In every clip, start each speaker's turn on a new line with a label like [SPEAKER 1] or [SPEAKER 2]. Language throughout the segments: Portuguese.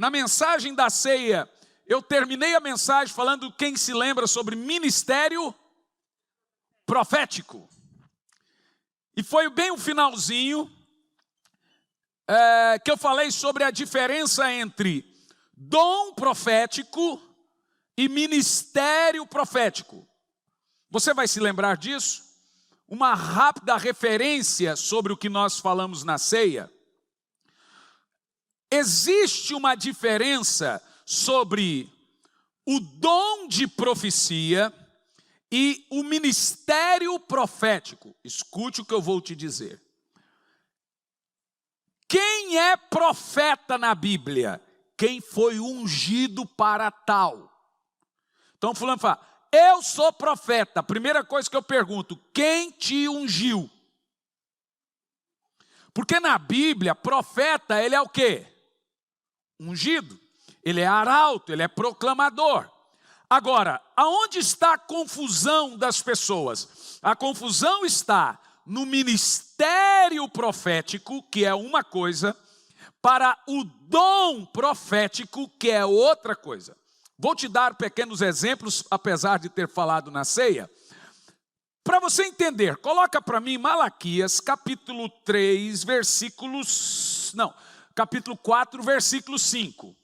[SPEAKER 1] Na mensagem da ceia, eu terminei a mensagem falando, quem se lembra, sobre ministério profético. E foi bem o finalzinho que eu falei sobre a diferença entre dom profético e ministério profético. Você vai se lembrar disso? Uma rápida referência sobre o que nós falamos na ceia. Existe uma diferença sobre o dom de profecia e o ministério profético. Escute o que eu vou te dizer. Quem é profeta na Bíblia? Quem foi ungido para tal. Então fulano fala, eu sou profeta. A primeira coisa que eu pergunto, quem te ungiu? Porque na Bíblia, profeta, ele é o quê? Ungido. Ele é arauto, ele é proclamador. Agora, aonde está a confusão das pessoas? A confusão está no ministério profético, que é uma coisa, para o dom profético, que é outra coisa. Vou te dar pequenos exemplos, apesar de ter falado na ceia. Para você entender, coloca para mim Malaquias, capítulo 3, capítulo 4, versículo 5.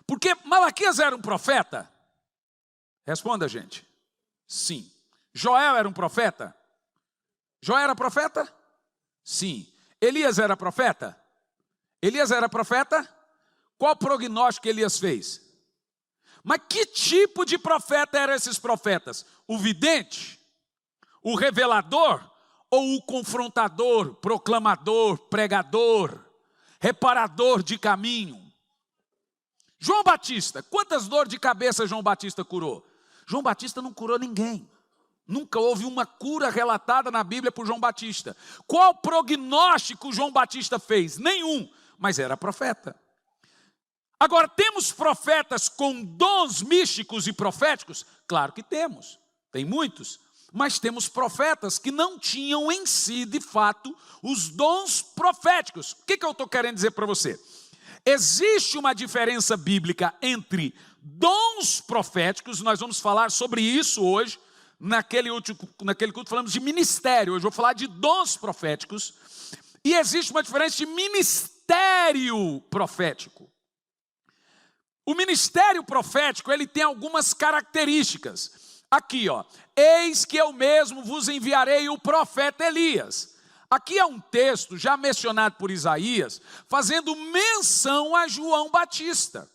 [SPEAKER 1] Porque Malaquias era um profeta? Responda, gente. Sim. Joel era um profeta? Joel era profeta? Sim. Elias era profeta? Elias era profeta? Qual prognóstico Elias fez? Mas que tipo de profeta eram esses profetas? O vidente? O revelador? Ou o confrontador, proclamador, pregador, reparador de caminho? João Batista, quantas dores de cabeça João Batista curou? João Batista não curou ninguém. Nunca houve uma cura relatada na Bíblia por João Batista. Qual prognóstico João Batista fez? Nenhum, mas era profeta. Agora, temos profetas com dons místicos e proféticos? Claro que temos, tem muitos. Mas temos profetas que não tinham em si, de fato, os dons proféticos. O que eu estou querendo dizer para você? Existe uma diferença bíblica entre dons proféticos, nós vamos falar sobre isso hoje, naquele culto falamos de ministério, hoje eu vou falar de dons proféticos, e existe uma diferença de ministério profético. O ministério profético, ele tem algumas características. Aqui, ó, eis que eu mesmo vos enviarei o profeta Elias. Aqui é um texto já mencionado por Isaías, fazendo menção a João Batista.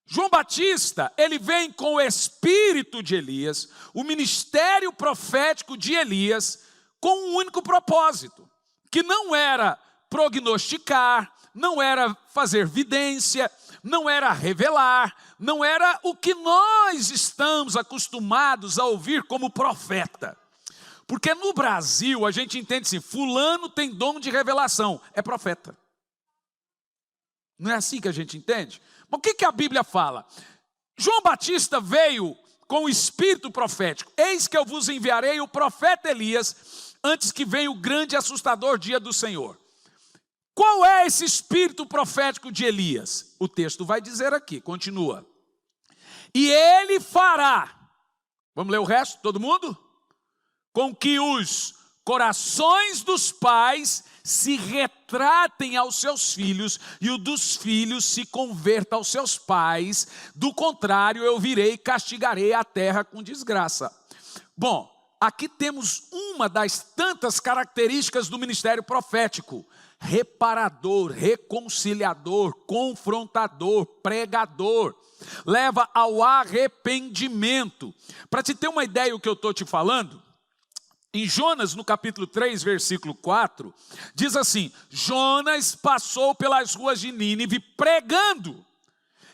[SPEAKER 1] João Batista, ele vem com o espírito de Elias, o ministério profético de Elias, com um único propósito, que não era prognosticar, não era fazer vidência, não era revelar, não era o que nós estamos acostumados a ouvir como profeta. Porque no Brasil a gente entende assim, fulano tem dom de revelação, é profeta. Não é assim que a gente entende? Mas o que a Bíblia fala? João Batista veio com o espírito profético. Eis que eu vos enviarei o profeta Elias, antes que venha o grande e assustador dia do Senhor. Qual é esse espírito profético de Elias? O texto vai dizer aqui, continua. E ele fará, vamos ler o resto, todo mundo? Com que os corações dos pais se retratem aos seus filhos e o dos filhos se converta aos seus pais. Do contrário, eu virei e castigarei a terra com desgraça. Bom, aqui temos uma das tantas características do ministério profético. Reparador, reconciliador, confrontador, pregador. Leva ao arrependimento. Para te ter uma ideia do que eu estou te falando, em Jonas, no capítulo 3, versículo 4, diz assim, Jonas passou pelas ruas de Nínive pregando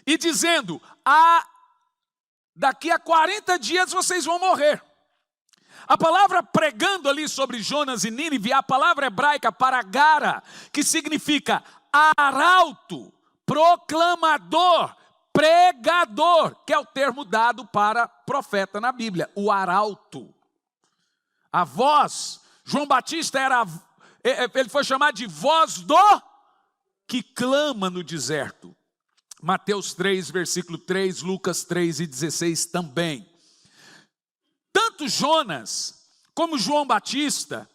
[SPEAKER 1] e dizendo, daqui a 40 dias vocês vão morrer. A palavra pregando ali sobre Jonas e Nínive, é a palavra hebraica paragara, que significa arauto, proclamador, pregador, que é o termo dado para profeta na Bíblia, o arauto. A voz, João Batista ele foi chamado de voz do que clama no deserto. Mateus 3, versículo 3, Lucas 3:16 também. Tanto Jonas como João Batista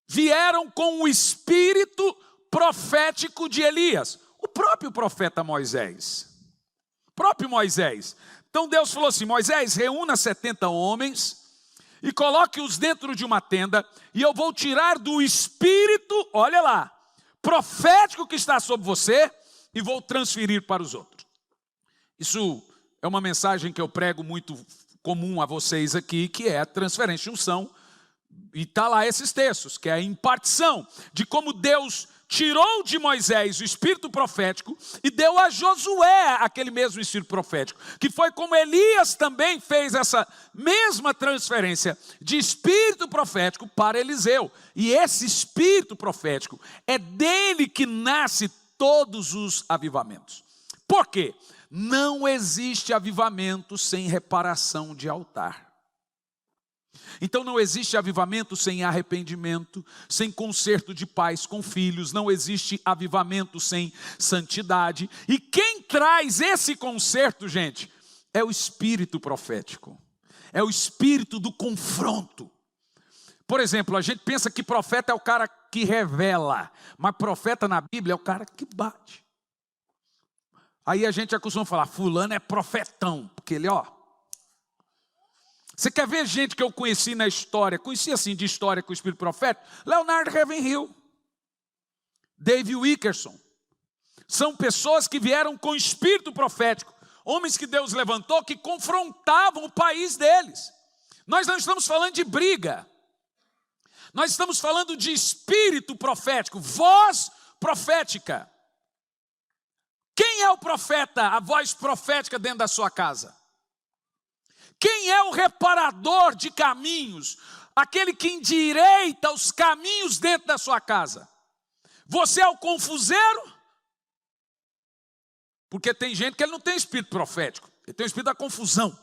[SPEAKER 1] vieram com o espírito profético de Elias, o próprio profeta Moisés. Próprio Moisés. Então Deus falou assim: Moisés, reúna 70 homens e coloque-os dentro de uma tenda, e eu vou tirar do espírito, olha lá, profético que está sobre você, e vou transferir para os outros. Isso é uma mensagem que eu prego muito comum a vocês aqui, que é a transferência de unção, e está lá esses textos, que é a impartição de como Deus tirou de Moisés o espírito profético e deu a Josué aquele mesmo espírito profético, que foi como Elias também fez essa mesma transferência de espírito profético para Eliseu. E esse espírito profético é dele que nasce todos os avivamentos. Por quê? Não existe avivamento sem reparação de altar. Então não existe avivamento sem arrependimento, sem conserto de pais com filhos, não existe avivamento sem santidade. E quem traz esse conserto, gente, é o espírito profético, é o espírito do confronto. Por exemplo, a gente pensa que profeta é o cara que revela, mas profeta na Bíblia é o cara que bate. Aí a gente costuma falar, fulano é profetão, porque ele, Você quer ver gente que eu conheci na história, conheci assim de história com o espírito profético? Leonard Ravenhill, Dave Wickerson. São pessoas que vieram com espírito profético, homens que Deus levantou que confrontavam o país deles. Nós não estamos falando de briga, nós estamos falando de espírito profético, voz profética. Quem é o profeta, a voz profética dentro da sua casa? Quem é o reparador de caminhos? Aquele que endireita os caminhos dentro da sua casa. Você é o confuseiro? Porque tem gente que ele não tem espírito profético, ele tem o espírito da confusão.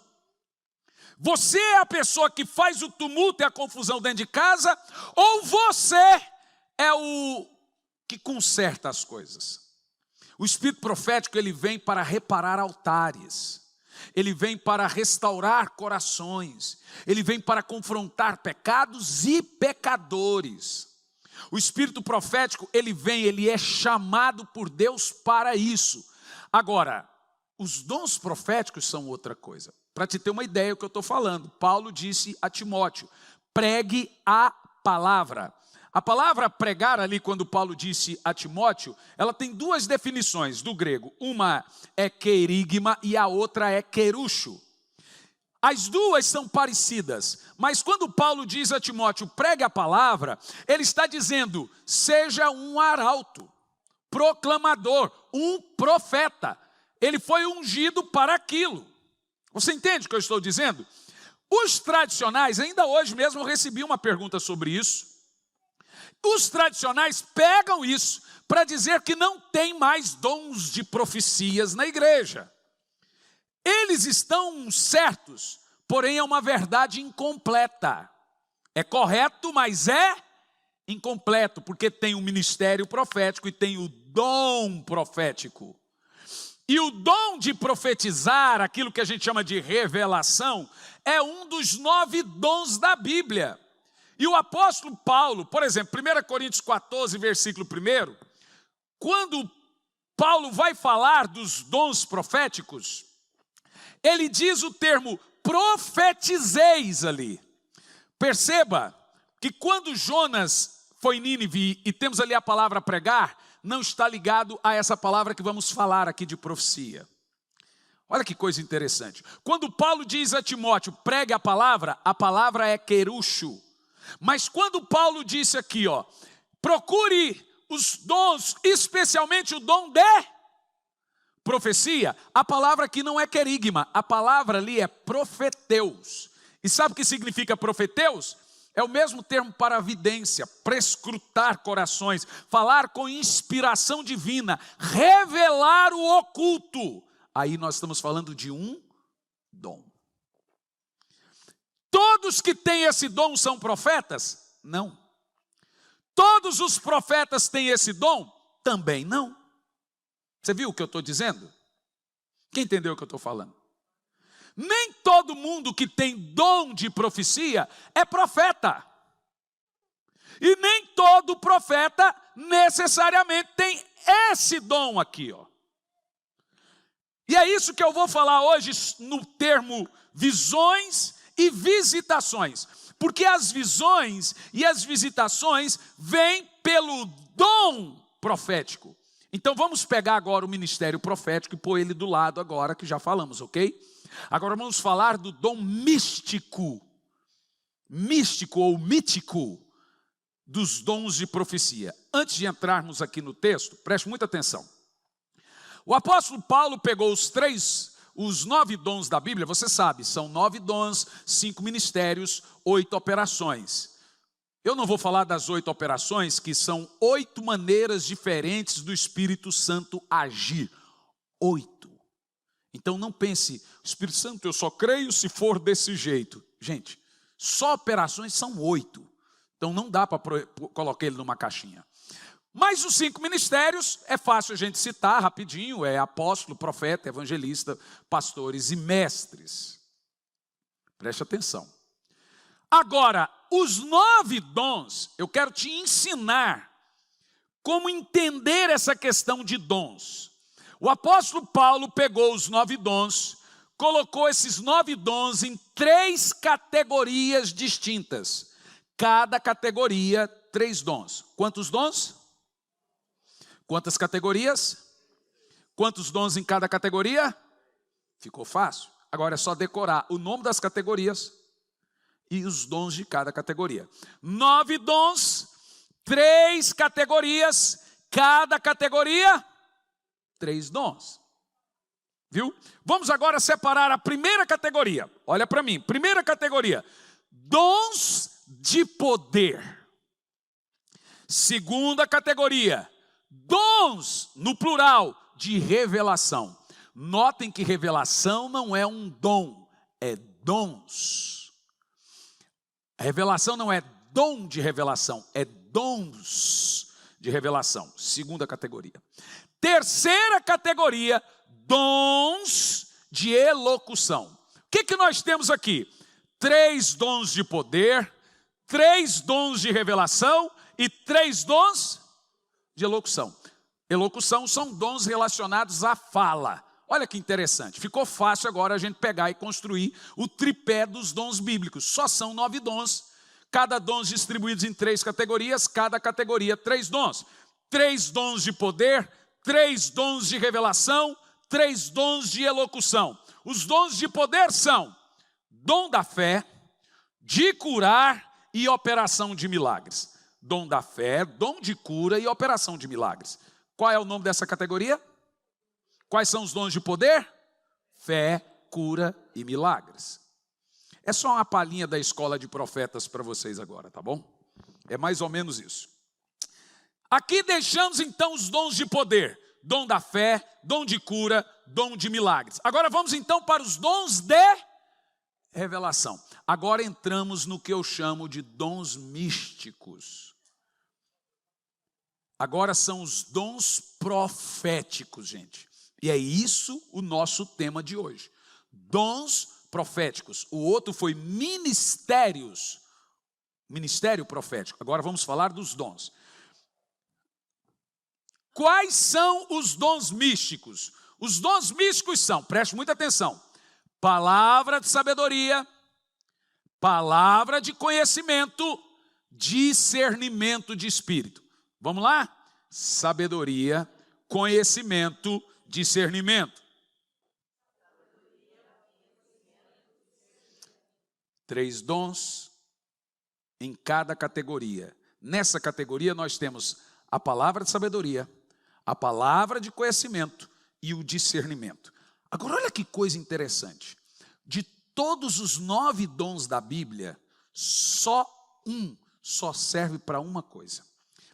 [SPEAKER 1] Você é a pessoa que faz o tumulto e a confusão dentro de casa? Ou você é o que conserta as coisas? O espírito profético, ele vem para reparar altares. Ele vem para restaurar corações, ele vem para confrontar pecados e pecadores. O espírito profético, ele é chamado por Deus para isso. Agora, os dons proféticos são outra coisa. Para te ter uma ideia do que eu estou falando, Paulo disse a Timóteo, pregue a palavra. A palavra pregar ali, quando Paulo disse a Timóteo, ela tem duas definições do grego. Uma é querigma e a outra é querucho. As duas são parecidas, mas quando Paulo diz a Timóteo, pregue a palavra, ele está dizendo, seja um arauto, proclamador, um profeta. Ele foi ungido para aquilo. Você entende o que eu estou dizendo? Os tradicionais, ainda hoje mesmo eu recebi uma pergunta sobre isso. Os tradicionais pegam isso para dizer que não tem mais dons de profecias na igreja. Eles estão certos, porém é uma verdade incompleta. É correto, mas é incompleto, porque tem o ministério profético e tem o dom profético. E o dom de profetizar, aquilo que a gente chama de revelação, é um dos 9 dons da Bíblia. E o apóstolo Paulo, por exemplo, 1 Coríntios 14, versículo 1, quando Paulo vai falar dos dons proféticos, ele diz o termo profetizeis ali. Perceba que quando Jonas foi em Nínive e temos ali a palavra pregar, não está ligado a essa palavra que vamos falar aqui de profecia. Olha que coisa interessante. Quando Paulo diz a Timóteo, pregue a palavra é querucho. Mas quando Paulo disse aqui, procure os dons, especialmente o dom de profecia, a palavra aqui não é querigma, a palavra ali é profeteus. E sabe o que significa profeteus? É o mesmo termo para vidência, prescrutar corações, falar com inspiração divina, revelar o oculto. Aí nós estamos falando de um dom. Todos que têm esse dom são profetas? Não. Todos os profetas têm esse dom? Também não. Você viu o que eu estou dizendo? Quem entendeu o que eu estou falando? Nem todo mundo que tem dom de profecia é profeta. E nem todo profeta necessariamente tem esse dom aqui, ó. E é isso que eu vou falar hoje no termo visões e visitações. Porque as visões e as visitações vêm pelo dom profético. Então vamos pegar agora o ministério profético e pôr ele do lado agora, que já falamos, ok? Agora vamos falar do dom místico. Místico ou mítico dos dons de profecia. Antes de entrarmos aqui no texto, preste muita atenção. O apóstolo Paulo pegou os 9 dons da Bíblia, você sabe, são 9 dons, 5 ministérios, 8 operações. Eu não vou falar das 8 operações, que são 8 maneiras diferentes do Espírito Santo agir. 8. Então não pense, Espírito Santo, eu só creio se for desse jeito. Gente, só operações são 8. Então não dá para colocar ele numa caixinha. Mas os 5 ministérios, é fácil a gente citar rapidinho, é apóstolo, profeta, evangelista, pastores e mestres. Preste atenção. Agora, os 9 dons, eu quero te ensinar como entender essa questão de dons. O apóstolo Paulo pegou os 9 dons, colocou esses 9 dons em 3 categorias distintas. Cada categoria, 3 dons. Quantos dons? Quantas categorias? Quantos dons em cada categoria? Ficou fácil. Agora é só decorar o nome das categorias e os dons de cada categoria. 9 dons, 3 categorias, cada categoria, 3 dons. Viu? Vamos agora separar a primeira categoria. Olha para mim, primeira categoria, dons de poder. Segunda categoria, dons, no plural, de revelação. Notem que revelação não é um dom, é dons. Revelação não é dom de revelação, é dons de revelação. Segunda categoria. Terceira categoria, dons de elocução. O que nós temos aqui? 3 dons de poder, 3 dons de revelação e 3 dons de elocução. Elocução são dons relacionados à fala. Olha que interessante, ficou fácil agora a gente pegar e construir o tripé dos dons bíblicos. Só são 9 dons, cada dom distribuídos em 3 categorias, cada categoria 3 dons. 3 dons de poder, 3 dons de revelação, 3 dons de elocução. Os dons de poder são dom da fé, de curar e operação de milagres. Dom da fé, dom de cura e operação de milagres. Qual é o nome dessa categoria? Quais são os dons de poder? Fé, cura e milagres. É só uma palhinha da escola de profetas para vocês agora, tá bom? É mais ou menos isso. Aqui deixamos então os dons de poder. Dom da fé, dom de cura, dom de milagres. Agora vamos então para os dons de revelação. Agora entramos no que eu chamo de dons místicos. Agora são os dons proféticos, gente. E é isso o nosso tema de hoje. Dons proféticos. O outro foi ministérios. Ministério profético. Agora vamos falar dos dons. Quais são os dons místicos? Os dons místicos são, preste muita atenção, palavra de sabedoria, palavra de conhecimento, discernimento de espírito. Vamos lá? Sabedoria, conhecimento, discernimento. 3 dons em cada categoria. Nessa categoria nós temos a palavra de sabedoria, a palavra de conhecimento e o discernimento. Agora olha que coisa interessante. De todos os 9 dons da Bíblia, só serve para uma coisa.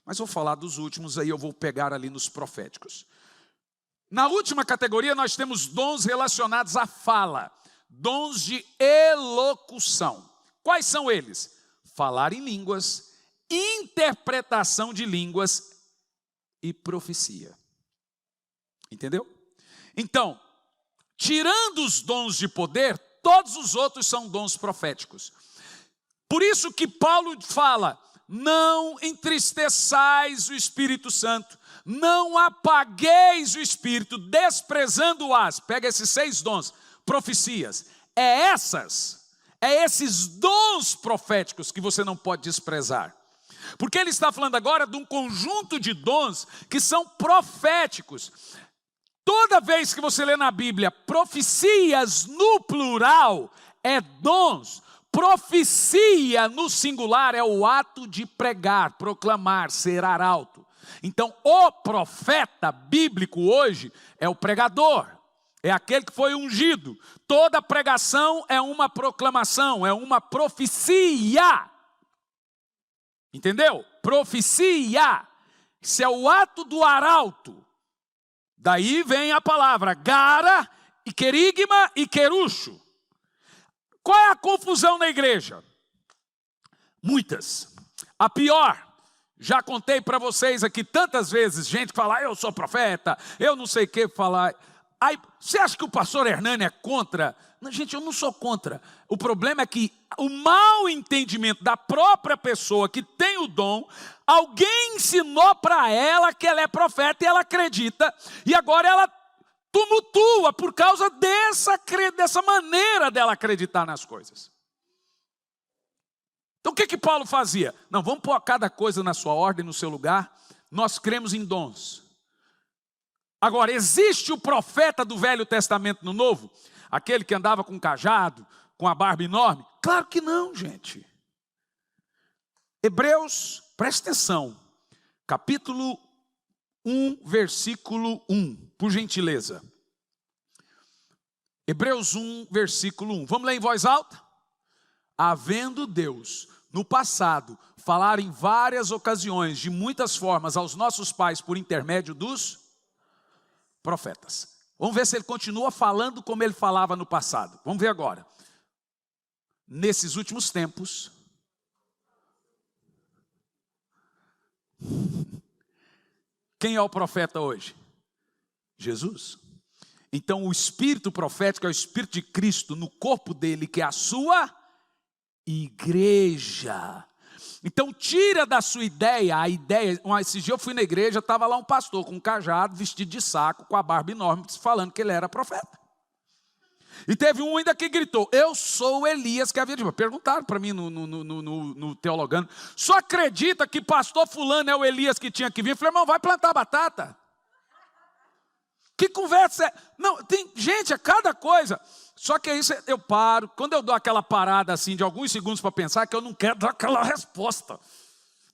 [SPEAKER 1] Mas vou falar dos últimos, aí eu vou pegar ali nos proféticos. Na última categoria nós temos dons relacionados à fala, dons de elocução. Quais são eles? Falar em línguas, interpretação de línguas e profecia. Entendeu? Então, tirando os dons de poder, todos os outros são dons proféticos. Por isso que Paulo fala, não entristeçais o Espírito Santo, não apagueis o Espírito, desprezando-as. Pega esses 6 dons, profecias. É esses dons proféticos que você não pode desprezar. Porque ele está falando agora de um conjunto de dons que são proféticos. Toda vez que você lê na Bíblia profecias no plural, é dons. Profecia no singular é o ato de pregar, proclamar, ser arauto. Então, o profeta bíblico hoje é o pregador, é aquele que foi ungido. Toda pregação é uma proclamação, é uma profecia. Entendeu? Profecia. Isso é o ato do arauto. Daí vem a palavra gara, e querigma e querucho. Qual é a confusão na igreja? Muitas. A pior, já contei para vocês aqui tantas vezes, gente que fala, eu sou profeta, eu não sei o que falar. Aí, você acha que o pastor Hernani é contra? Não, gente, eu não sou contra. O problema é que o mau entendimento da própria pessoa que tem o dom, alguém ensinou para ela que ela é profeta e ela acredita, e agora ela tumultua por causa dessa maneira dela acreditar nas coisas. Então o que Paulo fazia? Não, vamos pôr cada coisa na sua ordem, no seu lugar. Nós cremos em dons. Agora, existe o profeta do Velho Testamento no Novo? Aquele que andava com um cajado, com a barba enorme? Claro que não, gente. Hebreus, presta atenção, capítulo 1, versículo 1, por gentileza. Hebreus 1, versículo 1. Vamos ler em voz alta? Havendo Deus, no passado, falar em várias ocasiões, de muitas formas, aos nossos pais por intermédio dos profetas. Vamos ver se ele continua falando como ele falava no passado. Vamos ver agora. Nesses últimos tempos, quem é o profeta hoje? Jesus. Então o espírito profético é o espírito de Cristo no corpo dele, que é a sua igreja. Então tira da sua ideia a ideia. Esse dia eu fui na igreja, estava lá um pastor com um cajado, vestido de saco, com a barba enorme, falando que ele era profeta. E teve um ainda que gritou, eu sou o Elias que havia de vir. Perguntaram para mim no Teologando, só acredita que pastor fulano é o Elias que tinha que vir? Eu falei, irmão, vai plantar batata. Que conversa é? Não, tem gente, é cada coisa. Só que isso eu paro, quando eu dou aquela parada assim de alguns segundos para pensar, que eu não quero dar aquela resposta.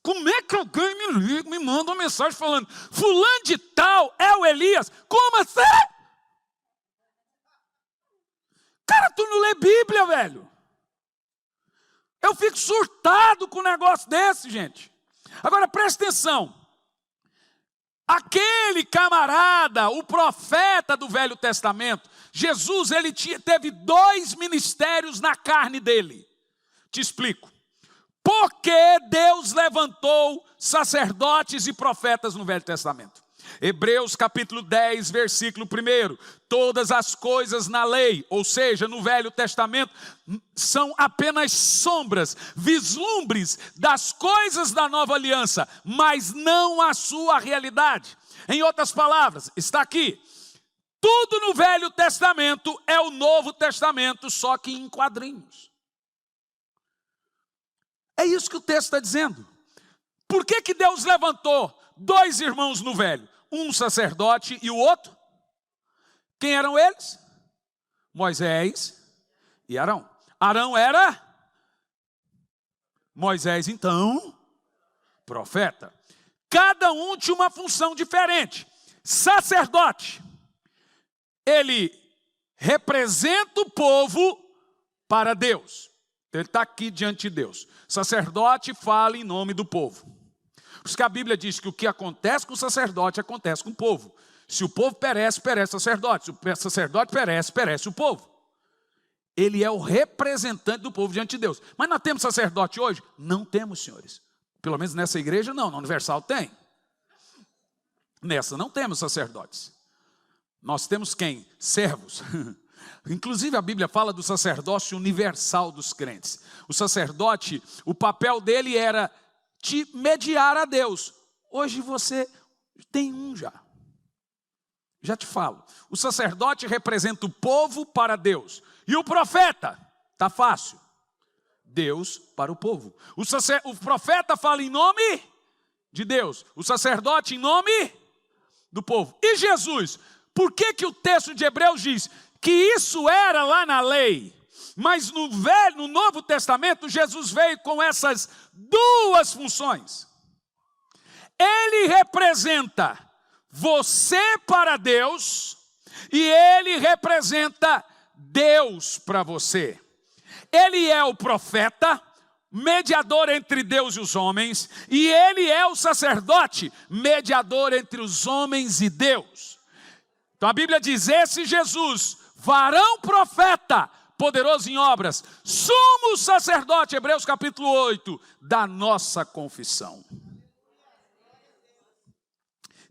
[SPEAKER 1] Como é que alguém me liga, me manda uma mensagem falando, fulano de tal é o Elias? Como assim? Cara, tu não lê Bíblia, velho. Eu fico surtado com um negócio desse, gente. Agora presta atenção. Aquele camarada, o profeta do Velho Testamento, Jesus, ele teve 2 ministérios na carne dele. Te explico. Porque Deus levantou sacerdotes e profetas no Velho Testamento. Hebreus capítulo 10, versículo 1. Todas as coisas na lei, ou seja, no Velho Testamento, são apenas sombras, vislumbres das coisas da nova aliança, mas não a sua realidade. Em outras palavras, está aqui. Tudo no Velho Testamento é o Novo Testamento, só que em quadrinhos. É isso que o texto está dizendo. Por que Deus levantou 2 irmãos no Velho? Um sacerdote e o outro? Quem eram eles? Moisés e Arão. Arão era? Moisés, então, profeta. Cada um tinha uma função diferente. Sacerdote, ele representa o povo para Deus. Ele está aqui diante de Deus. Sacerdote fala em nome do povo. Por isso que a Bíblia diz que o que acontece com o sacerdote acontece com o povo. Se o povo perece, perece o sacerdote. Se o sacerdote perece, perece o povo. Ele é o representante do povo diante de Deus. Mas nós temos sacerdote hoje? Não temos, senhores. Pelo menos nessa igreja não, na Universal tem. Nessa não temos sacerdotes. Nós temos quem? Servos. Inclusive a Bíblia fala do sacerdócio universal dos crentes. O sacerdote, o papel dele era te mediar a Deus. Hoje você tem um já. Já te falo. O sacerdote representa o povo para Deus. E o profeta, tá fácil. Deus para o povo. O profeta fala em nome de Deus. O sacerdote em nome do povo. E Jesus? Por que o texto de Hebreus diz que isso era lá na lei? Mas no Novo Testamento, Jesus veio com essas duas funções. Ele representa você para Deus e ele representa Deus para você. Ele é o profeta, mediador entre Deus e os homens, e ele é o sacerdote, mediador entre os homens e Deus. Então a Bíblia diz: esse Jesus, varão profeta, poderoso em obras, sumo sacerdote, Hebreus capítulo 8, da nossa confissão.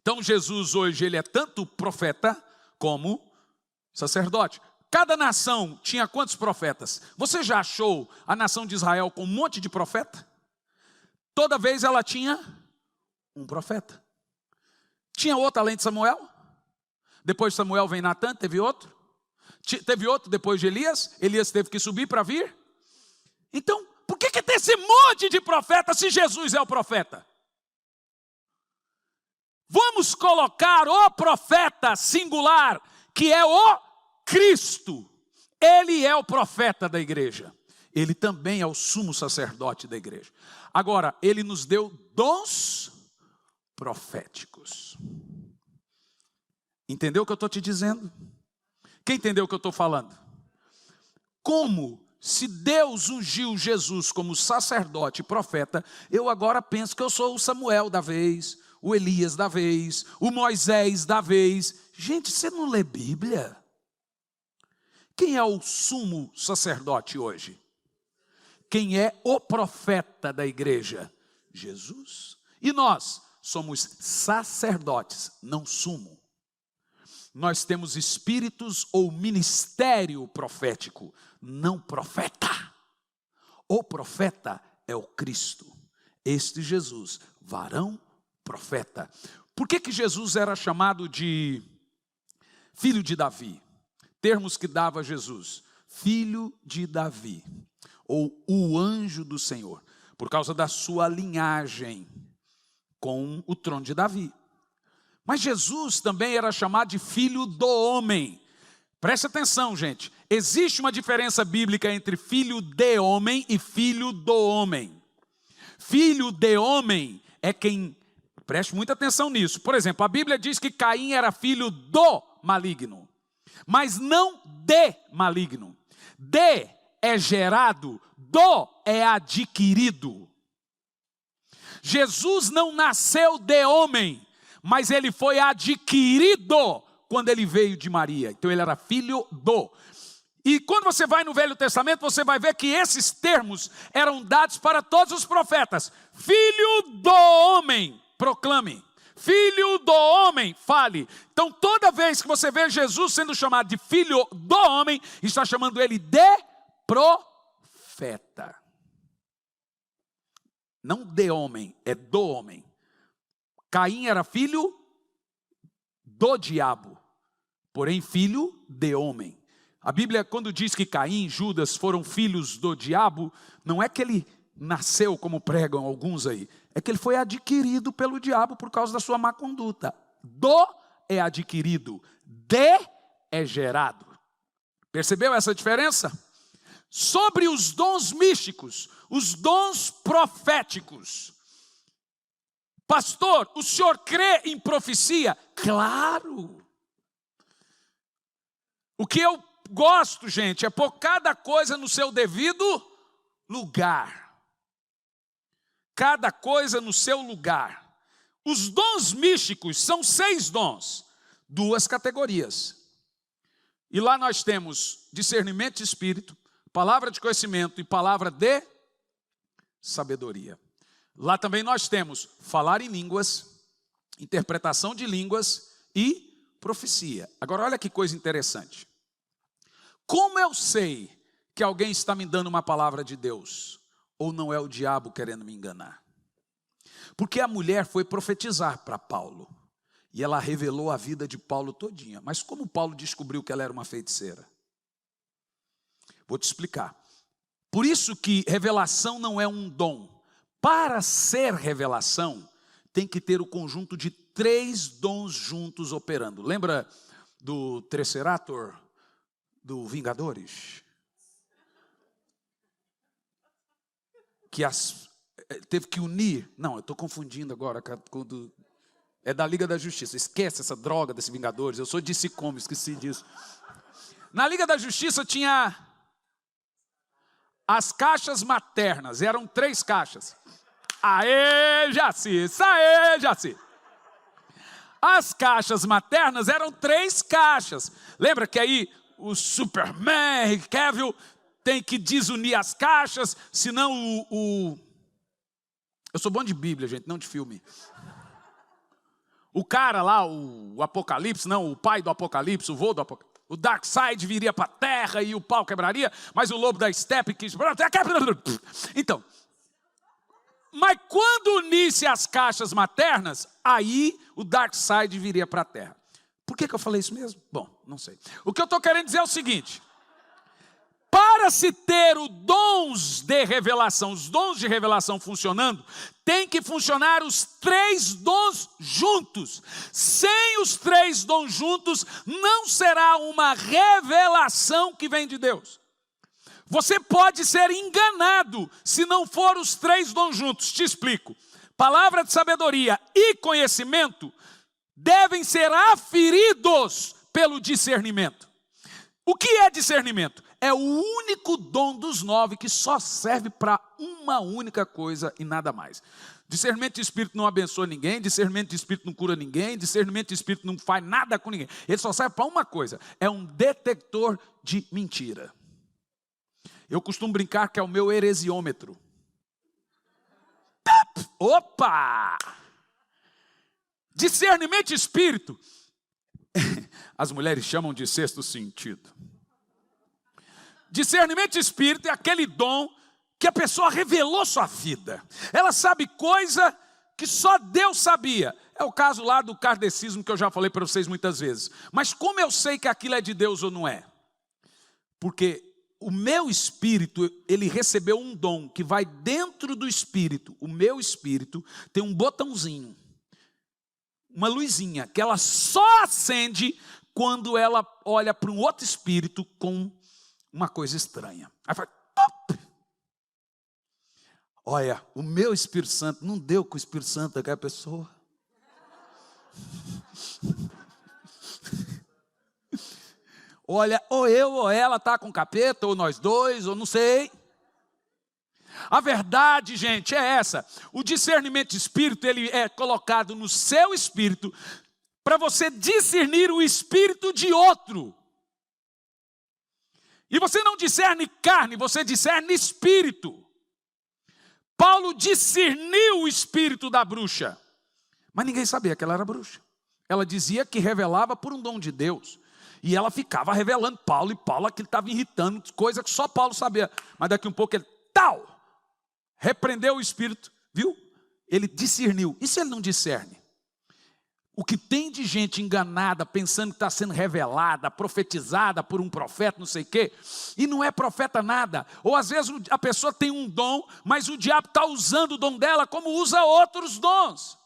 [SPEAKER 1] Então Jesus hoje, ele é tanto profeta como sacerdote. Cada nação tinha quantos profetas? Você já achou a nação de Israel com um monte de profeta? Toda vez ela tinha um profeta. Tinha outro além de Samuel? Depois de Samuel vem Natã, teve outro? Teve outro depois de Elias? Elias teve que subir para vir? Então, por que tem esse monte de profeta se Jesus é o profeta? Vamos colocar o profeta singular, que é o Cristo. Ele é o profeta da igreja. Ele também é o sumo sacerdote da igreja. Agora, ele nos deu dons proféticos. Entendeu o que eu estou te dizendo? Quem entendeu o que eu estou falando? Como se Deus ungiu Jesus como sacerdote e profeta, eu agora penso que eu sou o Samuel da vez, o Elias da vez, o Moisés da vez. Gente, você não lê Bíblia? Quem é o sumo sacerdote hoje? Quem é o profeta da igreja? Jesus. E nós somos sacerdotes, não sumo. Nós temos espíritos ou ministério profético, não profeta. O profeta é o Cristo. Este Jesus, varão profeta. Por que Jesus era chamado de filho de Davi? Termos que dava Jesus, filho de Davi, ou o anjo do Senhor, por causa da sua linhagem com o trono de Davi. Mas Jesus também era chamado de filho do homem. Preste atenção, gente, existe uma diferença bíblica entre filho de homem e filho do homem. Filho de homem é quem, preste muita atenção nisso, por exemplo, a Bíblia diz que Caim era filho do maligno, mas não de maligno. De é gerado, do é adquirido. Jesus não nasceu de homem, mas ele foi adquirido quando ele veio de Maria. Então ele era filho do. E quando você vai no Velho Testamento, você vai ver que esses termos eram dados para todos os profetas. Filho do homem, proclame. Filho do homem, fale. Então toda vez que você vê Jesus sendo chamado de filho do homem, está chamando ele de profeta. Não de homem, é do homem. Caim era filho do diabo, porém filho de homem. A Bíblia, quando diz que Caim e Judas foram filhos do diabo, não é que ele nasceu como pregam alguns aí, é que ele foi adquirido pelo diabo por causa da sua má conduta. Do é adquirido, de é gerado. Percebeu essa diferença? Sobre os dons místicos, os dons proféticos. Pastor, o senhor crê em profecia? Claro. O que eu gosto, gente, é pôr cada coisa no seu devido lugar. Cada coisa no seu lugar. Os dons místicos são 6 dons, 2 categorias. E lá nós temos discernimento de espírito, palavra de conhecimento e palavra de sabedoria. Lá também nós temos falar em línguas, interpretação de línguas e profecia. Agora olha que coisa interessante. Como eu sei que alguém está me dando uma palavra de Deus? Ou não é o diabo querendo me enganar? Porque a mulher foi profetizar para Paulo. E ela revelou a vida de Paulo todinha. Mas como Paulo descobriu que ela era uma feiticeira? Vou te explicar. Por isso que revelação não é um dom. Para ser revelação, tem que ter o conjunto de 3 dons juntos operando. Lembra do Tesserator, do Vingadores? Que teve que unir. Não, eu estou confundindo agora. É da Liga da Justiça. Esquece essa droga desse Vingadores. Eu sou DC Comics, esqueci disso. Na Liga da Justiça tinha as caixas maternas. Eram 3 caixas. Aê, Jaci! Isso aí, Jaci! As caixas maternas eram 3 caixas. Lembra que aí o Superman, Henry Cavill, tem que desunir as caixas, senão Eu sou bom de Bíblia, gente, não de filme. O cara lá, o Apocalipse, não, o pai do Apocalipse, o vô do Apocalipse, o Darkseid viria para a terra e o pau quebraria, mas o lobo da steppe quis... Então, mas quando unisse as caixas maternas, aí o Darkseid viria para a terra. Por que eu falei isso mesmo? Bom, não sei. O que eu estou querendo dizer é o seguinte: para se ter os dons de revelação funcionando, tem que funcionar os 3 dons juntos. Sem os 3 dons juntos, não será uma revelação que vem de Deus. Você pode ser enganado se não for os 3 dons juntos. Te explico. Palavra de sabedoria e conhecimento devem ser aferidos pelo discernimento. O que é discernimento? É o único dom dos 9 que só serve para uma única coisa e nada mais. Discernimento de espírito não abençoa ninguém, discernimento de espírito não cura ninguém, discernimento de espírito não faz nada com ninguém. Ele só serve para uma coisa: é um detector de mentira. Eu costumo brincar que é o meu heresiômetro. Opa! Discernimento de espírito. As mulheres chamam de 6º sentido. Discernimento de espírito é aquele dom que a pessoa revelou sua vida. Ela sabe coisa que só Deus sabia. É o caso lá do kardecismo que eu já falei para vocês muitas vezes. Mas como eu sei que aquilo é de Deus ou não é? Porque o meu espírito, ele recebeu um dom que vai dentro do espírito. O meu espírito tem um botãozinho, uma luzinha, que ela só acende quando ela olha para um outro espírito com uma coisa estranha. Aí faz, pop! Olha, o meu Espírito Santo não deu com o Espírito Santo daquela pessoa. Olha, ou eu ou ela está com capeta, ou nós dois, ou não sei. A verdade, gente, é essa. O discernimento de espírito, ele é colocado no seu espírito para você discernir o espírito de outro. E você não discerne carne, você discerne espírito. Paulo discerniu o espírito da bruxa, mas ninguém sabia que ela era bruxa. Ela dizia que revelava por um dom de Deus. E ela ficava revelando Paulo, e Paulo aquilo estava irritando, coisa que só Paulo sabia. Mas daqui um pouco ele, repreendeu o espírito, viu? Ele discerniu. E se ele não discerne? O que tem de gente enganada, pensando que está sendo revelada, profetizada por um profeta, não sei o quê, e não é profeta nada. Ou às vezes a pessoa tem um dom, mas o diabo está usando o dom dela como usa outros dons.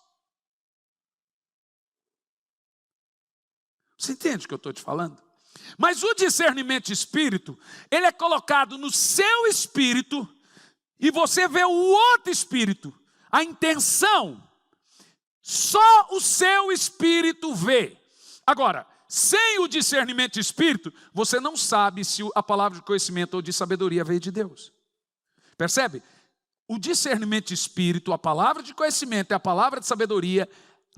[SPEAKER 1] Você entende o que eu estou te falando? Mas o discernimento de espírito, ele é colocado no seu espírito, e você vê o outro espírito, a intenção, só o seu espírito vê. Agora, sem o discernimento de espírito, você não sabe se a palavra de conhecimento ou de sabedoria veio de Deus. Percebe? O discernimento de espírito, a palavra de conhecimento e a palavra de sabedoria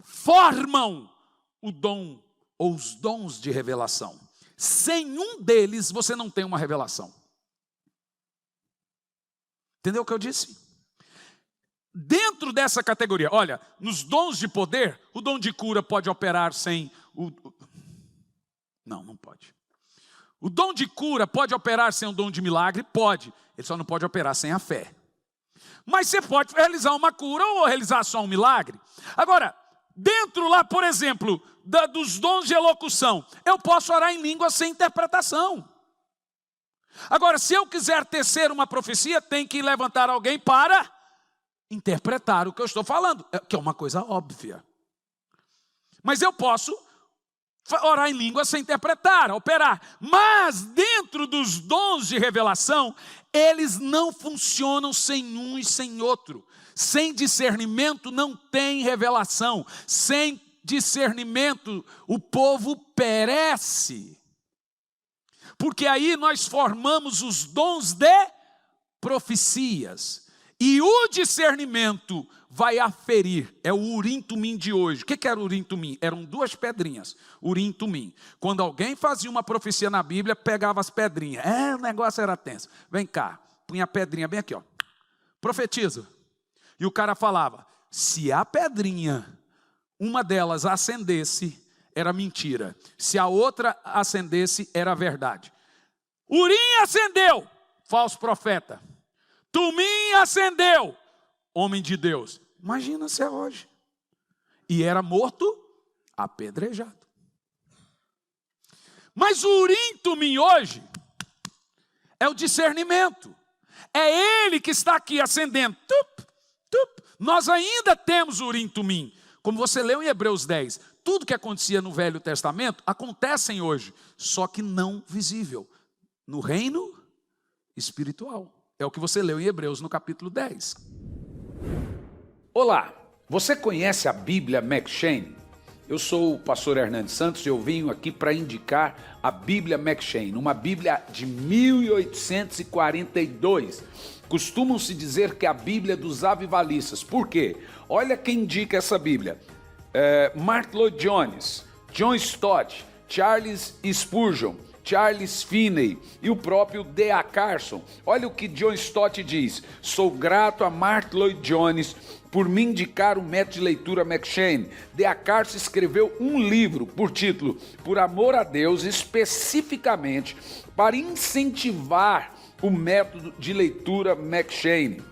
[SPEAKER 1] formam o dom ou os dons de revelação. Sem um deles, você não tem uma revelação. Entendeu o que eu disse? Dentro dessa categoria, olha, nos dons de poder, o dom de cura pode operar sem Não, não pode. O dom de cura pode operar sem o dom de milagre? Pode. Ele só não pode operar sem a fé. Mas você pode realizar uma cura ou realizar só um milagre. Agora, dentro lá, por exemplo, dos dons de elocução, eu posso orar em língua sem interpretação. Agora, se eu quiser tecer uma profecia, tem que levantar alguém para interpretar o que eu estou falando, que é uma coisa óbvia. Mas eu posso orar em língua sem interpretar, operar. Mas dentro dos dons de revelação, eles não funcionam sem um e sem outro. Sem discernimento não tem revelação. Sem discernimento o povo perece. Porque aí nós formamos os dons de profecias. E o discernimento vai aferir, é o Urim Tumim de hoje. O que era o Urim Tumim? Eram 2 pedrinhas, Urim Tumim. Quando alguém fazia uma profecia na Bíblia, pegava as pedrinhas. O negócio era tenso. Vem cá, punha a pedrinha bem aqui, ó. Profetiza. E o cara falava, se a pedrinha, uma delas acendesse, era mentira. Se a outra acendesse, era verdade. Urim acendeu, falso profeta. Tumim acendeu, homem de Deus. Imagina se é hoje. E era morto, apedrejado. Mas o Urim Tumim hoje é o discernimento. É ele que está aqui acendendo. Tup, tup. Nós ainda temos o Urim Tumim. Como você leu em Hebreus 10. Tudo que acontecia no Velho Testamento acontece hoje. Só que não visível. No reino espiritual. É o que você leu em Hebreus no capítulo 10.
[SPEAKER 2] Olá, você conhece a Bíblia McCheyne? Eu sou o pastor Hernandes Santos e eu venho aqui para indicar a Bíblia McCheyne, uma Bíblia de 1842. Costumam-se dizer que é a Bíblia dos avivalistas. Por quê? Olha quem indica essa Bíblia. Martyn Lloyd-Jones, John Stott, Charles Spurgeon, Charles Finney e o próprio D.A. Carson. Olha o que John Stott diz. Sou grato a Martyn Lloyd-Jones por me indicar o método de leitura McCheyne. D.A. Carson escreveu um livro por título Por Amor a Deus, especificamente para incentivar o método de leitura McCheyne.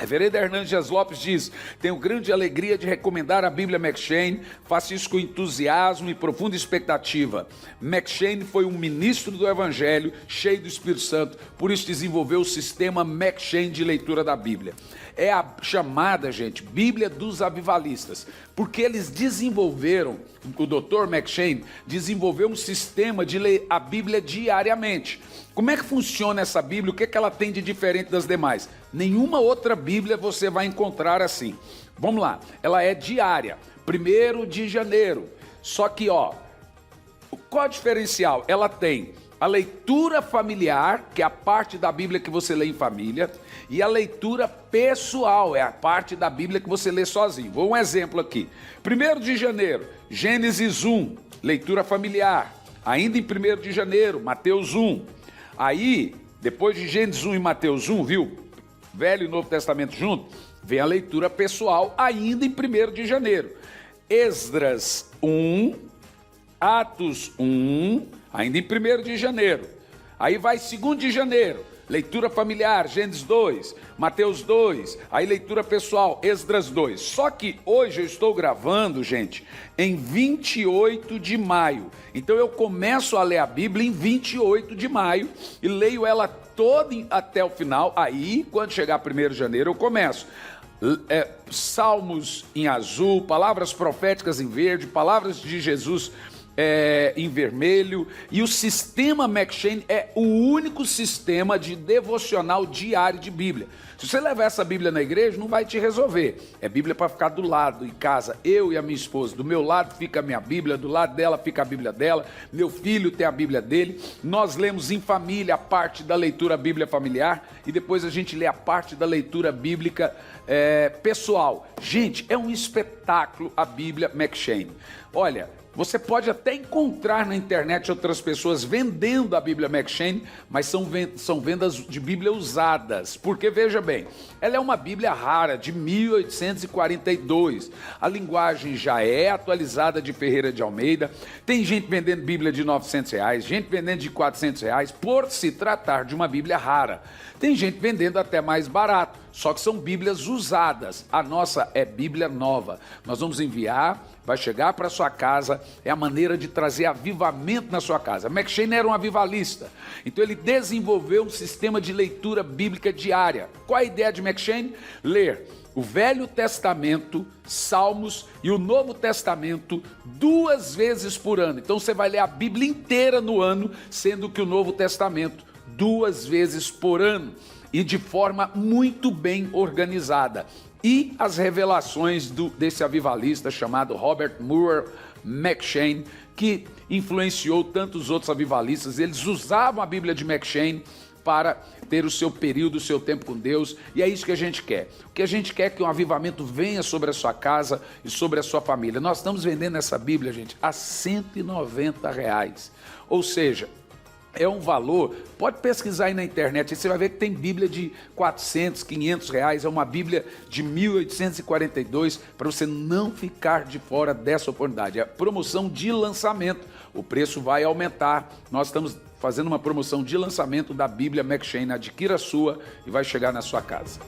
[SPEAKER 2] Reverendo Hernandes Dias Lopes diz, tenho grande alegria de recomendar a Bíblia McCheyne, faço isso com entusiasmo e profunda expectativa. McCheyne foi um ministro do Evangelho, cheio do Espírito Santo, por isso desenvolveu o sistema McCheyne de leitura da Bíblia. É a chamada, gente, Bíblia dos avivalistas, porque eles desenvolveram, o Dr. McCheyne desenvolveu um sistema de ler a Bíblia diariamente. Como é que funciona essa Bíblia? O que ela tem de diferente das demais? Nenhuma outra Bíblia você vai encontrar assim. Vamos lá, ela é diária, 1º de janeiro. Só que, qual é o diferencial? Ela tem a leitura familiar, que é a parte da Bíblia que você lê em família, e a leitura pessoal, é a parte da Bíblia que você lê sozinho. Vou um exemplo aqui. 1º de janeiro, Gênesis 1, leitura familiar. Ainda em 1º de janeiro, Mateus 1. Aí, depois de Gênesis 1 e Mateus 1, viu? Velho e Novo Testamento junto, vem a leitura pessoal ainda em 1º de janeiro. Esdras 1, Atos 1, ainda em 1º de janeiro. Aí vai 2º de janeiro, leitura familiar, Gênesis 2, Mateus 2, aí leitura pessoal, Esdras 2. Só que hoje eu estou gravando, gente, em 28 de maio. Então eu começo a ler a Bíblia em 28 de maio e leio ela toda até o final. Aí, quando chegar 1º de janeiro, eu começo. Salmos em azul, palavras proféticas em verde, palavras de Jesus em vermelho. E o sistema McCheyne é o único sistema de devocional diário de Bíblia. Se você levar essa Bíblia na igreja, não vai te resolver. É Bíblia para ficar do lado, em casa, eu e a minha esposa. Do meu lado fica a minha Bíblia, do lado dela fica a Bíblia dela, meu filho tem a Bíblia dele. Nós lemos em família a parte da leitura Bíblia familiar e depois a gente lê a parte da leitura bíblica pessoal. Gente, é um espetáculo a Bíblia McCheyne. Olha, Você pode até encontrar na internet outras pessoas vendendo a Bíblia M'Cheyne, mas são vendas de Bíblia usadas. Porque, veja bem, ela é uma Bíblia rara, de 1842. A linguagem já é atualizada de Ferreira de Almeida. Tem gente vendendo Bíblia de R$900, gente vendendo de R$400, por se tratar de uma Bíblia rara. Tem gente vendendo até mais barato, só que são Bíblias usadas. A nossa é Bíblia nova. Nós vamos enviar, vai chegar para sua casa, é a maneira de trazer avivamento na sua casa. M'Cheyne era um avivalista, então ele desenvolveu um sistema de leitura bíblica diária. Qual a ideia de M'Cheyne? Ler o Velho Testamento, Salmos e o Novo Testamento 2 vezes por ano. Então você vai ler a Bíblia inteira no ano, sendo que o Novo Testamento 2 vezes por ano e de forma muito bem organizada. E as revelações desse avivalista chamado Robert Murray M'Cheyne, que influenciou tantos outros avivalistas. Eles usavam a Bíblia de M'Cheyne para ter o seu período, o seu tempo com Deus, e é isso que a gente quer. O que a gente quer é que um avivamento venha sobre a sua casa e sobre a sua família. Nós estamos vendendo essa Bíblia, gente, a R$190. Ou seja, é um valor, pode pesquisar aí na internet, você vai ver que tem Bíblia de R$400, R$500, é uma Bíblia de 1842, para você não ficar de fora dessa oportunidade. É promoção de lançamento, o preço vai aumentar, nós estamos fazendo uma promoção de lançamento da Bíblia M'Cheyne, adquira a sua e vai chegar na sua casa.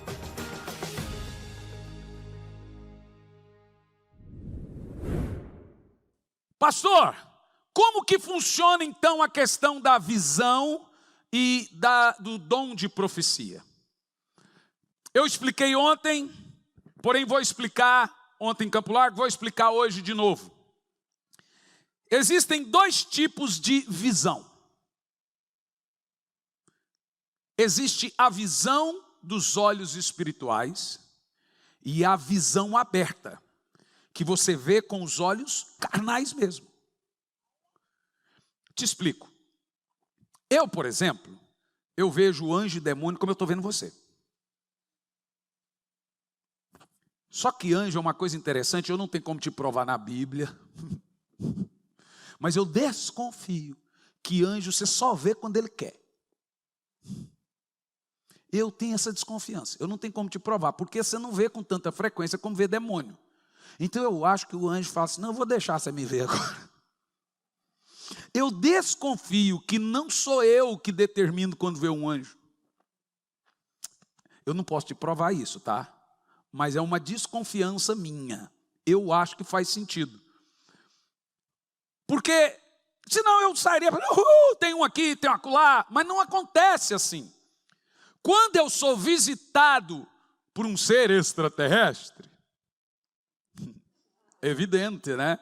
[SPEAKER 1] Pastor, como que funciona então a questão da visão e do dom de profecia? Eu expliquei ontem, porém vou explicar ontem em Campo Largo, vou explicar hoje de novo. Existem 2 tipos de visão. Existe a visão dos olhos espirituais e a visão aberta, que você vê com os olhos carnais mesmo. Te explico. Eu, por exemplo, eu vejo anjo e demônio como eu estou vendo você. Só que anjo é uma coisa interessante, eu não tenho como te provar na Bíblia, mas eu desconfio que anjo você só vê quando ele quer. Eu tenho essa desconfiança, eu não tenho como te provar, porque você não vê com tanta frequência como vê demônio. Então eu acho que o anjo fala assim, não, eu vou deixar você me ver agora. Eu desconfio que não sou eu que determino quando vê um anjo. Eu não posso te provar isso, tá? Mas é uma desconfiança minha. Eu acho que faz sentido. Porque, senão eu sairia, tem um aqui, tem um acolá, mas não acontece assim. Quando eu sou visitado por um ser extraterrestre, evidente, né?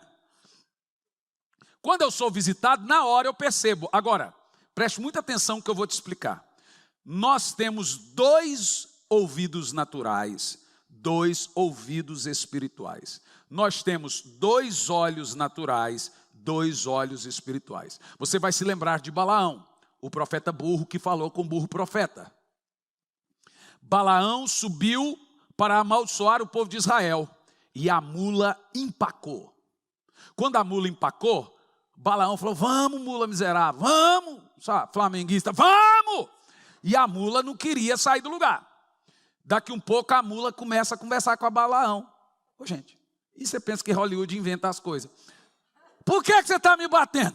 [SPEAKER 1] Quando eu sou visitado, na hora eu percebo. Agora, preste muita atenção que eu vou te explicar. Nós temos 2 ouvidos naturais, 2 ouvidos espirituais. Nós temos 2 olhos naturais, 2 olhos espirituais. Você vai se lembrar de Balaão, o profeta burro que falou com o burro profeta. Balaão subiu para amaldiçoar o povo de Israel e a mula empacou. Quando a mula empacou, Balaão falou, vamos mula miserável, vamos, sabe, flamenguista, vamos! E a mula não queria sair do lugar. Daqui um pouco a mula começa a conversar com a Balaão. Ô gente, e você pensa que Hollywood inventa as coisas? Por que você está me batendo?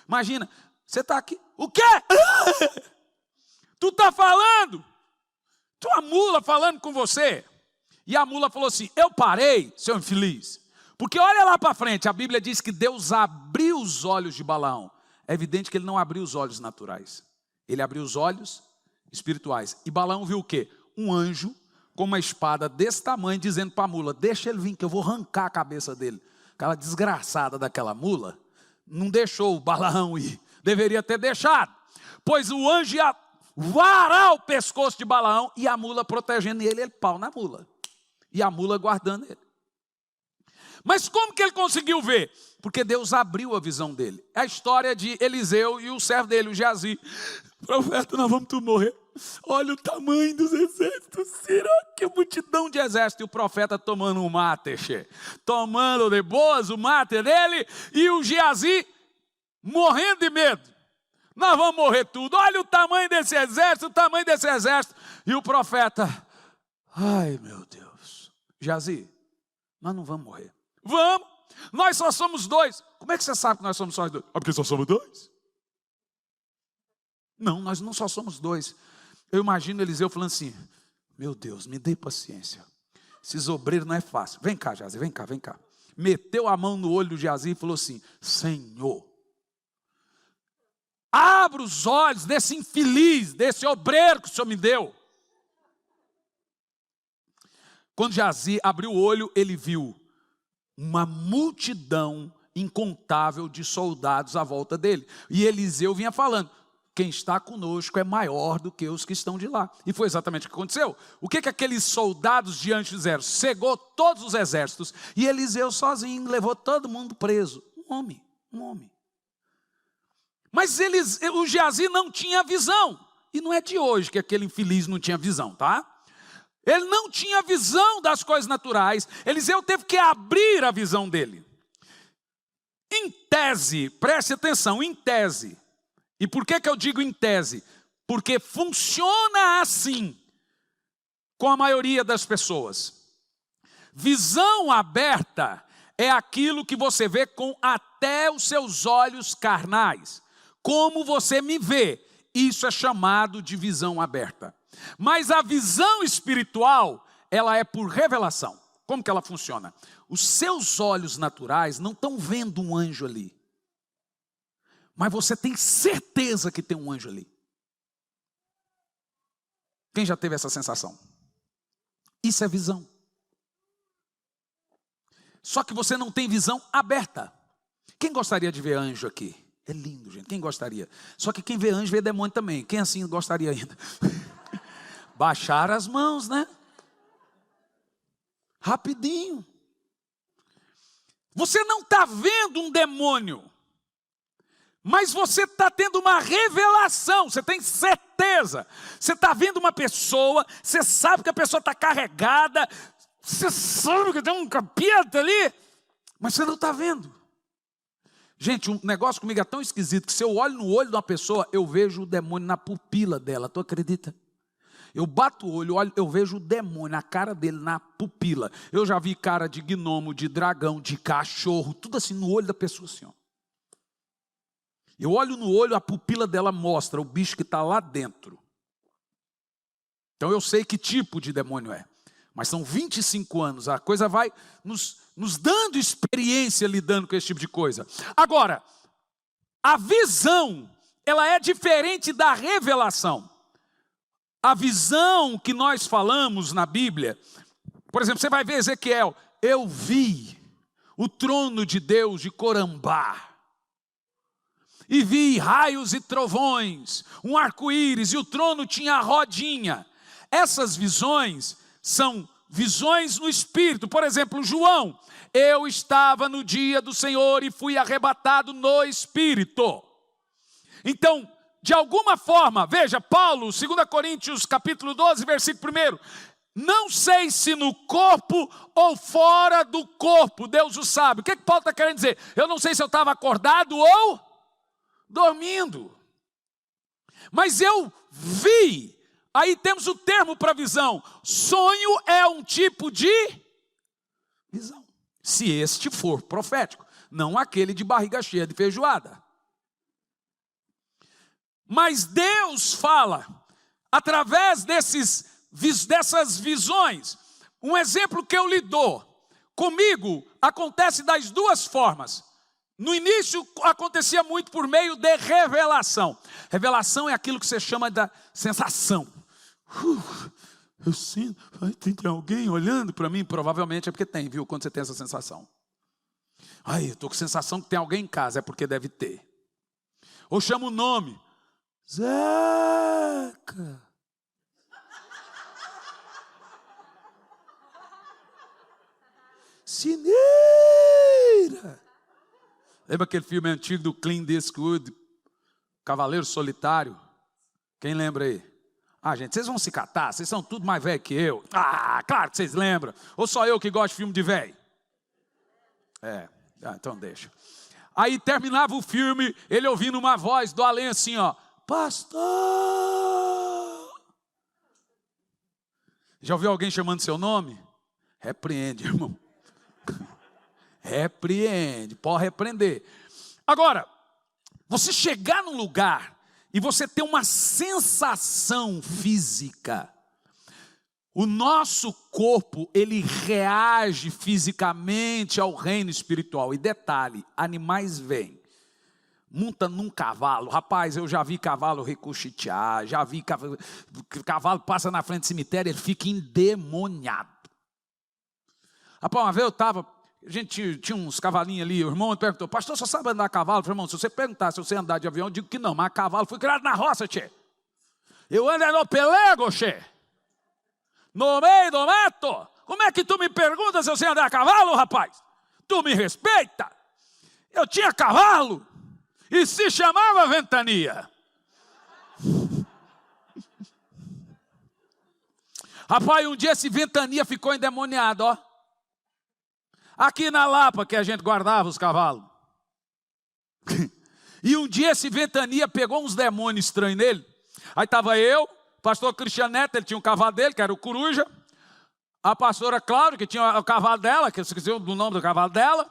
[SPEAKER 1] Imagina, você está aqui, o quê? Tu está falando? Tua mula falando com você. E a mula falou assim, eu parei, seu infeliz. Porque olha lá para frente, a Bíblia diz que Deus abriu os olhos de Balaão. É evidente que ele não abriu os olhos naturais. Ele abriu os olhos espirituais. E Balaão viu o quê? Um anjo com uma espada desse tamanho, dizendo para a mula, deixa ele vir que eu vou arrancar a cabeça dele. Aquela desgraçada daquela mula, não deixou o Balaão ir. Deveria ter deixado. Pois o anjo ia varar o pescoço de Balaão e a mula protegendo ele pau na mula. E a mula guardando ele. Mas como que ele conseguiu ver? Porque Deus abriu a visão dele. É a história de Eliseu e o servo dele, o Geazi. Profeta, nós vamos tudo morrer. olha o tamanho dos exércitos, será que é multidão de exército? E o profeta tomando um mate, tomando de boas o mate dele, e o Geazi morrendo de medo. Nós vamos morrer tudo, olha o tamanho desse exército, o tamanho desse exército. E o profeta, ai meu Deus, Geazi, nós não vamos morrer. Vamos, nós só somos 2. Como é que você sabe que nós somos só 2? Porque só somos 2? Não, nós não só somos 2. Eu imagino Eliseu falando assim, meu Deus, me dê paciência. Esses obreiros não é fácil. Vem cá, Geazi, vem cá, vem cá. Meteu a mão no olho do Geazi e falou assim, Senhor, abra os olhos desse infeliz, desse obreiro que o Senhor me deu. Quando Geazi abriu o olho, ele viu uma multidão incontável de soldados à volta dele. E Eliseu vinha falando, quem está conosco é maior do que os que estão de lá. E foi exatamente o que aconteceu. O que aqueles soldados diante fizeram? Cegou todos os exércitos. E Eliseu sozinho levou todo mundo preso. Um homem. Mas o Geazi não tinha visão. E não é de hoje que aquele infeliz não tinha visão, tá? Ele não tinha visão das coisas naturais. Eliseu teve que abrir a visão dele. Em tese, preste atenção, em tese. E por que eu digo em tese? Porque funciona assim com a maioria das pessoas. Visão aberta é aquilo que você vê com até os seus olhos carnais. Como você me vê, isso é chamado de visão aberta. Mas a visão espiritual, ela é por revelação. Como que ela funciona? Os seus olhos naturais não estão vendo um anjo ali. Mas você tem certeza que tem um anjo ali. Quem já teve essa sensação? Isso é visão. Só que você não tem visão aberta. Quem gostaria de ver anjo aqui? É lindo, gente. Quem gostaria? Só que quem vê anjo vê demônio também. Quem assim gostaria ainda? Baixar as mãos, né? Rapidinho. Você não está vendo um demônio. Mas você está tendo uma revelação, você tem certeza. Você está vendo uma pessoa, você sabe que a pessoa está carregada, você sabe que tem um capeta ali, mas você não está vendo. Gente, um negócio comigo é tão esquisito que se eu olho no olho de uma pessoa, eu vejo o demônio na pupila dela, tu acredita? Eu bato o olho, eu vejo o demônio na cara dele, na pupila. Eu já vi cara de gnomo, de dragão, de cachorro, tudo assim no olho da pessoa assim, ó. Eu olho no olho, a pupila dela mostra o bicho que está lá dentro. Então eu sei que tipo de demônio é. Mas são 25 anos, a coisa vai nos dando experiência lidando com esse tipo de coisa. Agora, a visão, ela é diferente da revelação. A visão que nós falamos na Bíblia, por exemplo, você vai ver Ezequiel, eu vi o trono de Deus de Corambá. E vi raios e trovões, um arco-íris, e o trono tinha a rodinha. Essas visões são visões no Espírito. Por exemplo, João, eu estava no dia do Senhor e fui arrebatado no Espírito. Então, de alguma forma, veja, Paulo, 2 Coríntios capítulo 12, versículo 1. Não sei se no corpo ou fora do corpo, Deus o sabe. O que Paulo está querendo dizer? Eu não sei se eu estava acordado ou dormindo, mas eu vi. Aí temos o termo para visão. Sonho é um tipo de visão, se este for profético, não aquele de barriga cheia de feijoada. Mas Deus fala através dessas visões. Um exemplo que eu lhe dou, comigo acontece das duas formas. No início acontecia muito por meio de revelação. Revelação é aquilo que você chama da sensação. Eu sinto, tem alguém olhando para mim? Provavelmente é porque tem, viu? Quando você tem essa sensação. Eu estou com a sensação que tem alguém em casa, é porque deve ter. Ou chama o nome. Zeca. Sineira. Lembra aquele filme antigo do Clint Eastwood, Cavaleiro Solitário? Quem lembra aí? Ah, gente, vocês vão se catar, vocês são tudo mais velho que eu. Ah, claro que vocês lembram. Ou só eu que gosto de filme de velho? Então deixa. Aí terminava o filme, ele ouvindo uma voz do além assim, ó. Pastor! Já ouviu alguém chamando seu nome? Repreende, irmão. Repreende, pode repreender. Agora, você chegar num lugar e você ter uma sensação física. O nosso corpo, ele reage fisicamente ao reino espiritual. E detalhe, animais vêm. Monta num cavalo. Rapaz, eu já vi cavalo ricochetear, já vi cavalo passa na frente do cemitério, ele fica endemoniado. Rapaz, uma vez a gente tinha uns cavalinhos ali, o irmão me perguntou, pastor, você sabe andar a cavalo? Eu falei, irmão, se você perguntar se eu sei andar de avião, eu digo que não, mas cavalo fui criado na roça, tchê. Eu ando no pelego, tchê. No meio do mato. Como é que tu me pergunta se eu sei andar a cavalo, rapaz? Tu me respeita. Eu tinha cavalo e se chamava Ventania. Rapaz, um dia esse Ventania ficou endemoniado, ó. Aqui na Lapa que a gente guardava os cavalos. E um dia esse Ventania pegou uns demônios estranhos nele. Aí estava eu, pastor Cristiano Neto, ele tinha um cavalo dele, que era o Coruja. A pastora Cláudia, que tinha o cavalo dela, que eu esqueci o nome do cavalo dela.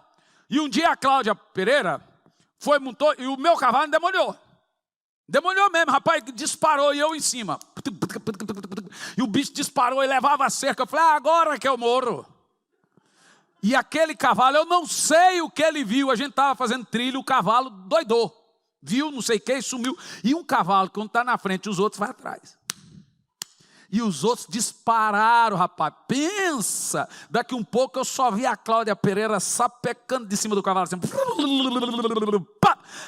[SPEAKER 1] E um dia a Cláudia Pereira montou, e o meu cavalo endemoniou. Demoniou mesmo, rapaz, disparou e eu em cima. E o bicho disparou e levava a cerca. Eu falei, agora que eu morro. E aquele cavalo, eu não sei o que ele viu. A gente estava fazendo trilho, o cavalo doidou. Viu, não sei o que, sumiu. E um cavalo, quando está na frente, os outros vão atrás. E os outros dispararam, rapaz. Pensa, daqui um pouco eu só vi a Cláudia Pereira sapecando de cima do cavalo. Assim.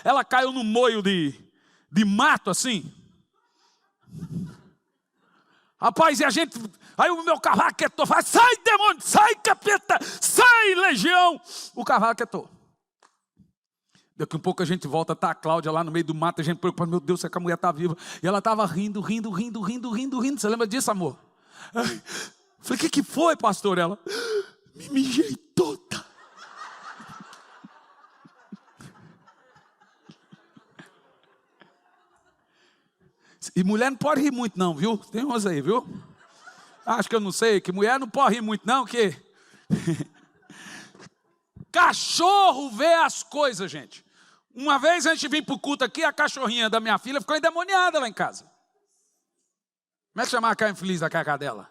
[SPEAKER 1] Ela caiu no moio de mato, assim. Rapaz, e a gente... Aí o meu cavalo quietou, fala, sai demônio, sai capeta, sai legião. O cavalo quietou. Daqui um pouco a gente volta, tá a Cláudia lá no meio do mato, a gente preocupada, meu Deus, será que a mulher está viva? E ela estava rindo. Você lembra disso, amor? Falei, o que foi, pastor? Ela, me mijei toda. E mulher não pode rir muito não, viu? Tem uns aí, viu? Acho que eu não sei, que mulher não pode rir muito não, que... Cachorro vê as coisas, gente. Uma vez a gente vinha para o culto aqui, a cachorrinha da minha filha ficou endemoniada lá em casa. Como é que chamava aquela infeliz da Cacá dela?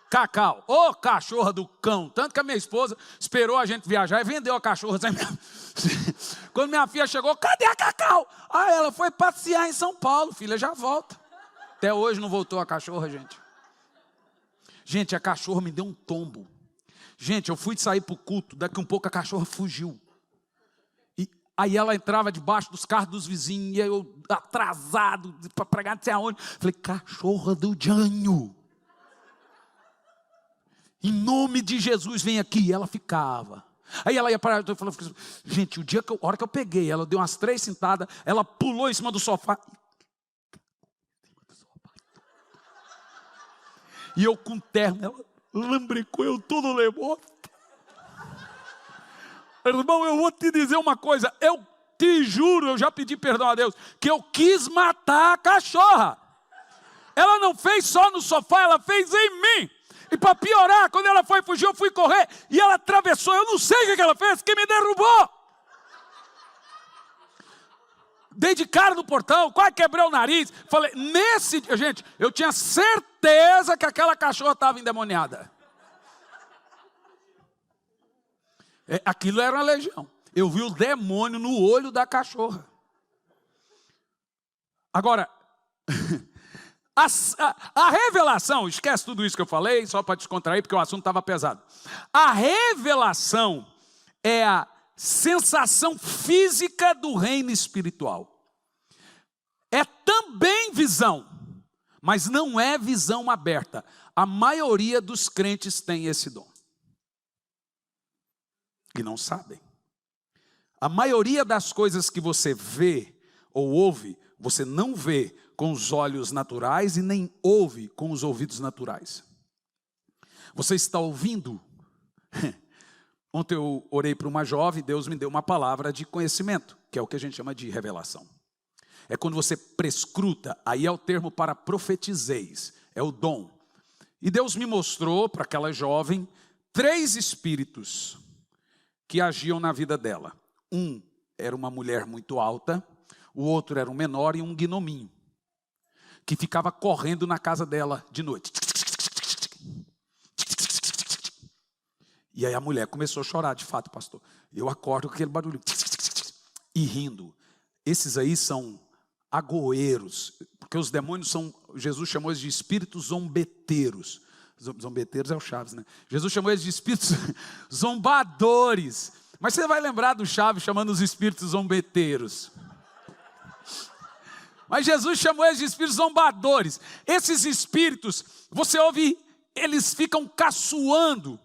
[SPEAKER 1] Cacau. Ô, cachorra do cão. Tanto que a minha esposa esperou a gente viajar e vendeu a cachorra. Quando minha filha chegou, cadê a Cacau? Ah, ela foi passear em São Paulo, filha, já volta. Até hoje não voltou a cachorra, gente. Gente, a cachorra me deu um tombo. Gente, eu fui sair para o culto, daqui um pouco a cachorra fugiu. E aí ela entrava debaixo dos carros dos vizinhos, e eu atrasado, para pregar não sei aonde. Falei, cachorra do Jânio. Em nome de Jesus, vem aqui. E ela ficava. Aí ela ia para... Eu falei, gente, a hora que eu peguei, ela deu umas 3 sentadas, ela pulou em cima do sofá. E eu com terno, ela lambricou, eu todo levou. Irmão, eu vou te dizer uma coisa, eu te juro, eu já pedi perdão a Deus, que eu quis matar a cachorra. Ela não fez só no sofá, ela fez em mim. E para piorar, quando ela foi fugir, eu fui correr, e ela atravessou, eu não sei o que ela fez, que me derrubou. Dei de cara no portão, quase quebrei o nariz. Falei, nesse dia, gente, eu tinha certeza que aquela cachorra estava endemoniada. Aquilo era uma legião. Eu vi o demônio no olho da cachorra. Agora, a revelação, esquece tudo isso que eu falei, só para descontrair, porque o assunto estava pesado. A revelação é a sensação física do reino espiritual. É também visão, mas não é visão aberta. A maioria dos crentes tem esse dom. E não sabem. A maioria das coisas que você vê ou ouve, você não vê com os olhos naturais e nem ouve com os ouvidos naturais. Você está ouvindo? Ontem eu orei para uma jovem, Deus me deu uma palavra de conhecimento, que é o que a gente chama de revelação. É quando você prescruta, aí é o termo para profetizeis, é o dom. E Deus me mostrou para aquela jovem 3 espíritos que agiam na vida dela. Um era uma mulher muito alta, o outro era um menor e um gnominho, que ficava correndo na casa dela de noite. E aí a mulher começou a chorar, de fato, pastor. Eu acordo com aquele barulho e rindo. Esses aí são agoeiros, porque os demônios são, Jesus chamou eles de espíritos zombeteiros. Zombeteiros é o Chaves, né? Jesus chamou eles de espíritos zombadores. Mas você vai lembrar do Chaves chamando os espíritos zombeteiros. Mas Jesus chamou eles de espíritos zombadores. Esses espíritos, você ouve, eles ficam caçoando.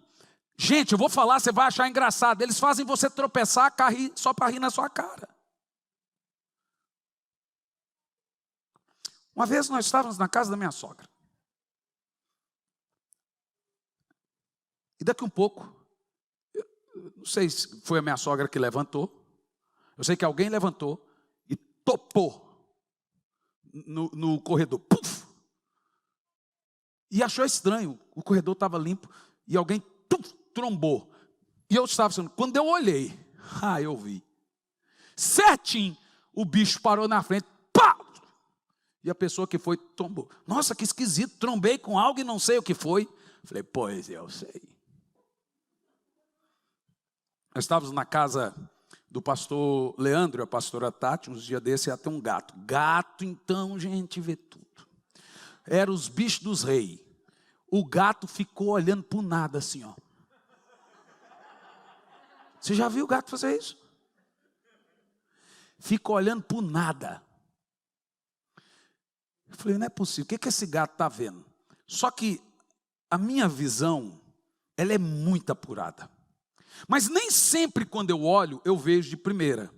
[SPEAKER 1] Gente, eu vou falar, você vai achar engraçado. Eles fazem você tropeçar, cair, só para rir na sua cara. Uma vez nós estávamos na casa da minha sogra. E daqui um pouco, não sei se foi a minha sogra que levantou. Eu sei que alguém levantou e topou no corredor. Puf! E achou estranho. O corredor estava limpo e alguém trombou. E eu estava pensando, quando eu olhei, eu vi. Certinho, o bicho parou na frente. Pá! E a pessoa que foi, tombou. Nossa, que esquisito, trombei com algo e não sei o que foi. Falei, pois eu sei. Nós estávamos na casa do pastor Leandro e a pastora Tati, uns dias desses, ia ter um gato. Gato, então, gente, vê tudo. Eram os bichos dos reis. O gato ficou olhando para o nada assim, ó. Você já viu o gato fazer isso? Fica olhando para o nada. Eu falei, não é possível, o que esse gato está vendo? Só que a minha visão, ela é muito apurada. Mas nem sempre quando eu olho, eu vejo de primeira.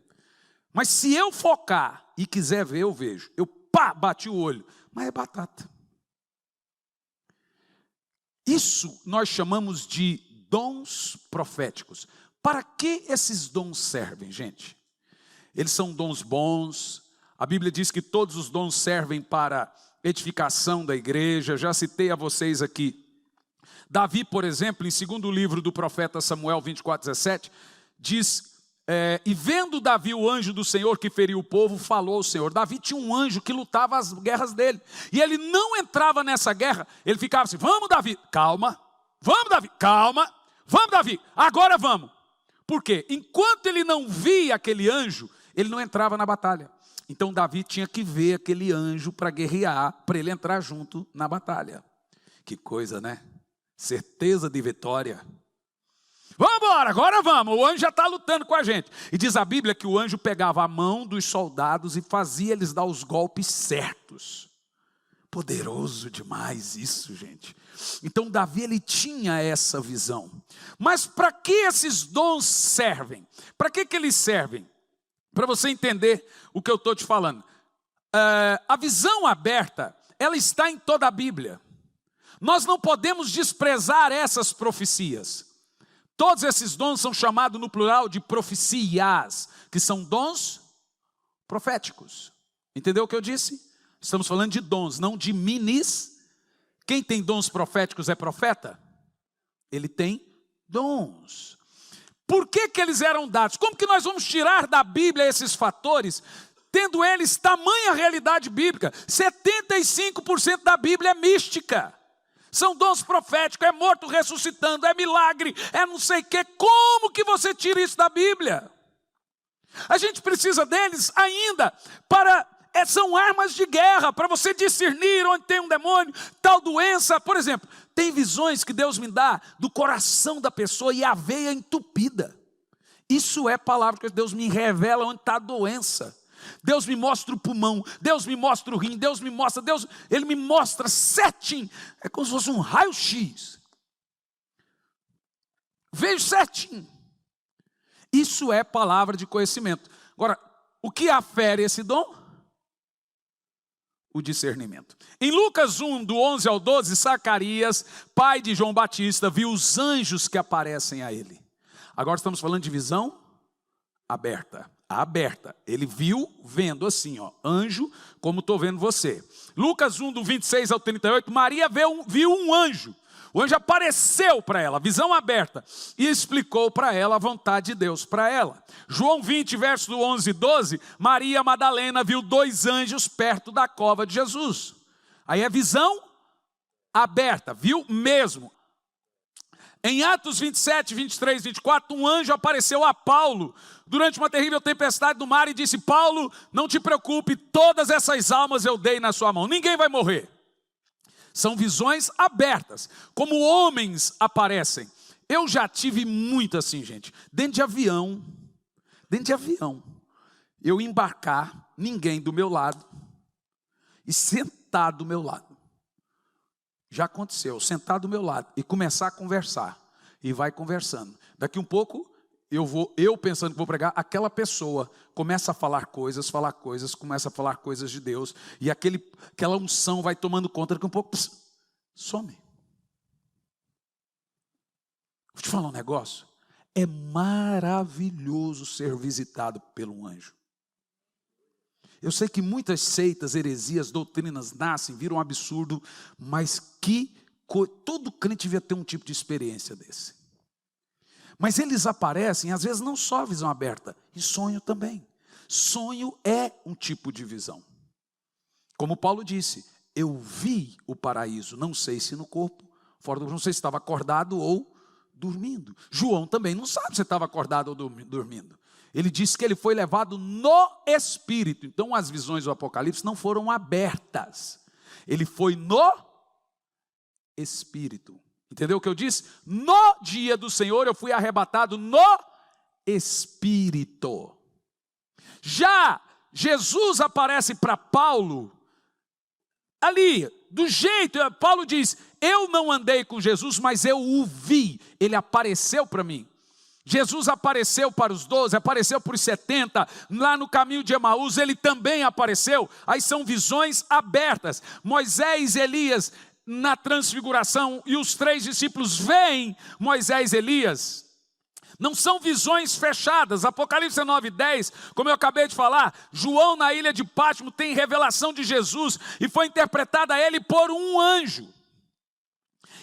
[SPEAKER 1] Mas se eu focar e quiser ver, eu vejo. Eu bati o olho, mas é batata. Isso nós chamamos de dons proféticos. Para que esses dons servem, gente? Eles são dons bons. A Bíblia diz que todos os dons servem para edificação da igreja. Já citei a vocês aqui. Davi, por exemplo, em 2º livro do profeta Samuel 24:17, diz, e vendo Davi o anjo do Senhor que feriu o povo, falou ao Senhor. Davi tinha um anjo que lutava as guerras dele. E ele não entrava nessa guerra, ele ficava assim, vamos Davi, calma, vamos Davi, calma, vamos Davi, agora vamos. Por quê? Enquanto ele não via aquele anjo, ele não entrava na batalha. Então Davi tinha que ver aquele anjo para guerrear, para ele entrar junto na batalha. Que coisa, né? Certeza de vitória. Vamos embora, agora vamos. O anjo já está lutando com a gente. E diz a Bíblia que o anjo pegava a mão dos soldados e fazia eles dar os golpes certos. Poderoso demais isso, gente. Então Davi, ele tinha essa visão. Mas para que esses dons servem? Para que eles servem? Para você entender o que eu estou te falando. A visão aberta, ela está em toda a Bíblia. Nós não podemos desprezar essas profecias. Todos esses dons são chamados no plural de profecias, que são dons proféticos. Entendeu o que eu disse? Estamos falando de dons, não de minis. Quem tem dons proféticos é profeta? Ele tem dons. Por que eles eram dados? Como que nós vamos tirar da Bíblia esses fatores, tendo eles tamanha realidade bíblica? 75% da Bíblia é mística. São dons proféticos, é morto ressuscitando, é milagre, é não sei o quê. Como que você tira isso da Bíblia? A gente precisa deles ainda para... são armas de guerra, para você discernir onde tem um demônio, tal doença. Por exemplo, tem visões que Deus me dá do coração da pessoa e a veia entupida. Isso é palavra que Deus me revela onde está a doença. Deus me mostra o pulmão, Deus me mostra o rim, Ele me mostra certinho. É como se fosse um raio-x. Vejo certinho. Isso é palavra de conhecimento. Agora, o que afere esse dom? o discernimento. Em Lucas 1, do 11 ao 12, Zacarias, pai de João Batista, viu os anjos que aparecem a ele. Agora estamos falando de visão aberta. Aberta. Ele viu, vendo assim, ó, anjo, como estou vendo você. Lucas 1, do 26 ao 38, Maria viu um anjo. O anjo apareceu para ela, visão aberta, e explicou para ela a vontade de Deus para ela. João 20, verso do 11 e 12, Maria Madalena viu 2 anjos perto da cova de Jesus. Aí é visão aberta, viu mesmo. Em Atos 27, 23, 24, um anjo apareceu a Paulo durante uma terrível tempestade no mar e disse: Paulo, não te preocupe, todas essas almas eu dei na sua mão, ninguém vai morrer. São visões abertas, como homens aparecem. Eu já tive muito assim, gente, dentro de avião, eu embarcar, ninguém do meu lado, e sentar do meu lado. Já aconteceu, sentar do meu lado e começar a conversar. E vai conversando. Daqui um pouco, eu pensando que vou pregar, aquela pessoa começa a falar coisas, começa a falar coisas de Deus. E aquela unção vai tomando conta, daqui um pouco, some. Vou te falar um negócio. É maravilhoso ser visitado pelo anjo. Eu sei que muitas seitas, heresias, doutrinas nascem, viram um absurdo, mas todo crente devia ter um tipo de experiência desse. Mas eles aparecem, às vezes não só visão aberta, e sonho também. Sonho é um tipo de visão. Como Paulo disse, eu vi o paraíso, não sei se no corpo, fora do corpo, não sei se estava acordado ou dormindo. João também não sabe se estava acordado ou dormindo. Ele disse que ele foi levado no Espírito. Então as visões do Apocalipse não foram abertas. Ele foi no Espírito. Entendeu o que eu disse? No dia do Senhor eu fui arrebatado no Espírito. Já Jesus aparece para Paulo ali, do jeito, Paulo diz, eu não andei com Jesus, mas eu o vi. Ele apareceu para mim. Jesus apareceu para os 12, apareceu para os 70, lá no caminho de Emaús, ele também apareceu. Aí são visões abertas. Moisés, Elias, na transfiguração, e os 3 discípulos veem Moisés e Elias. Não são visões fechadas. Apocalipse 9:10, como eu acabei de falar, João na ilha de Patmos tem revelação de Jesus, e foi interpretada a ele por um anjo.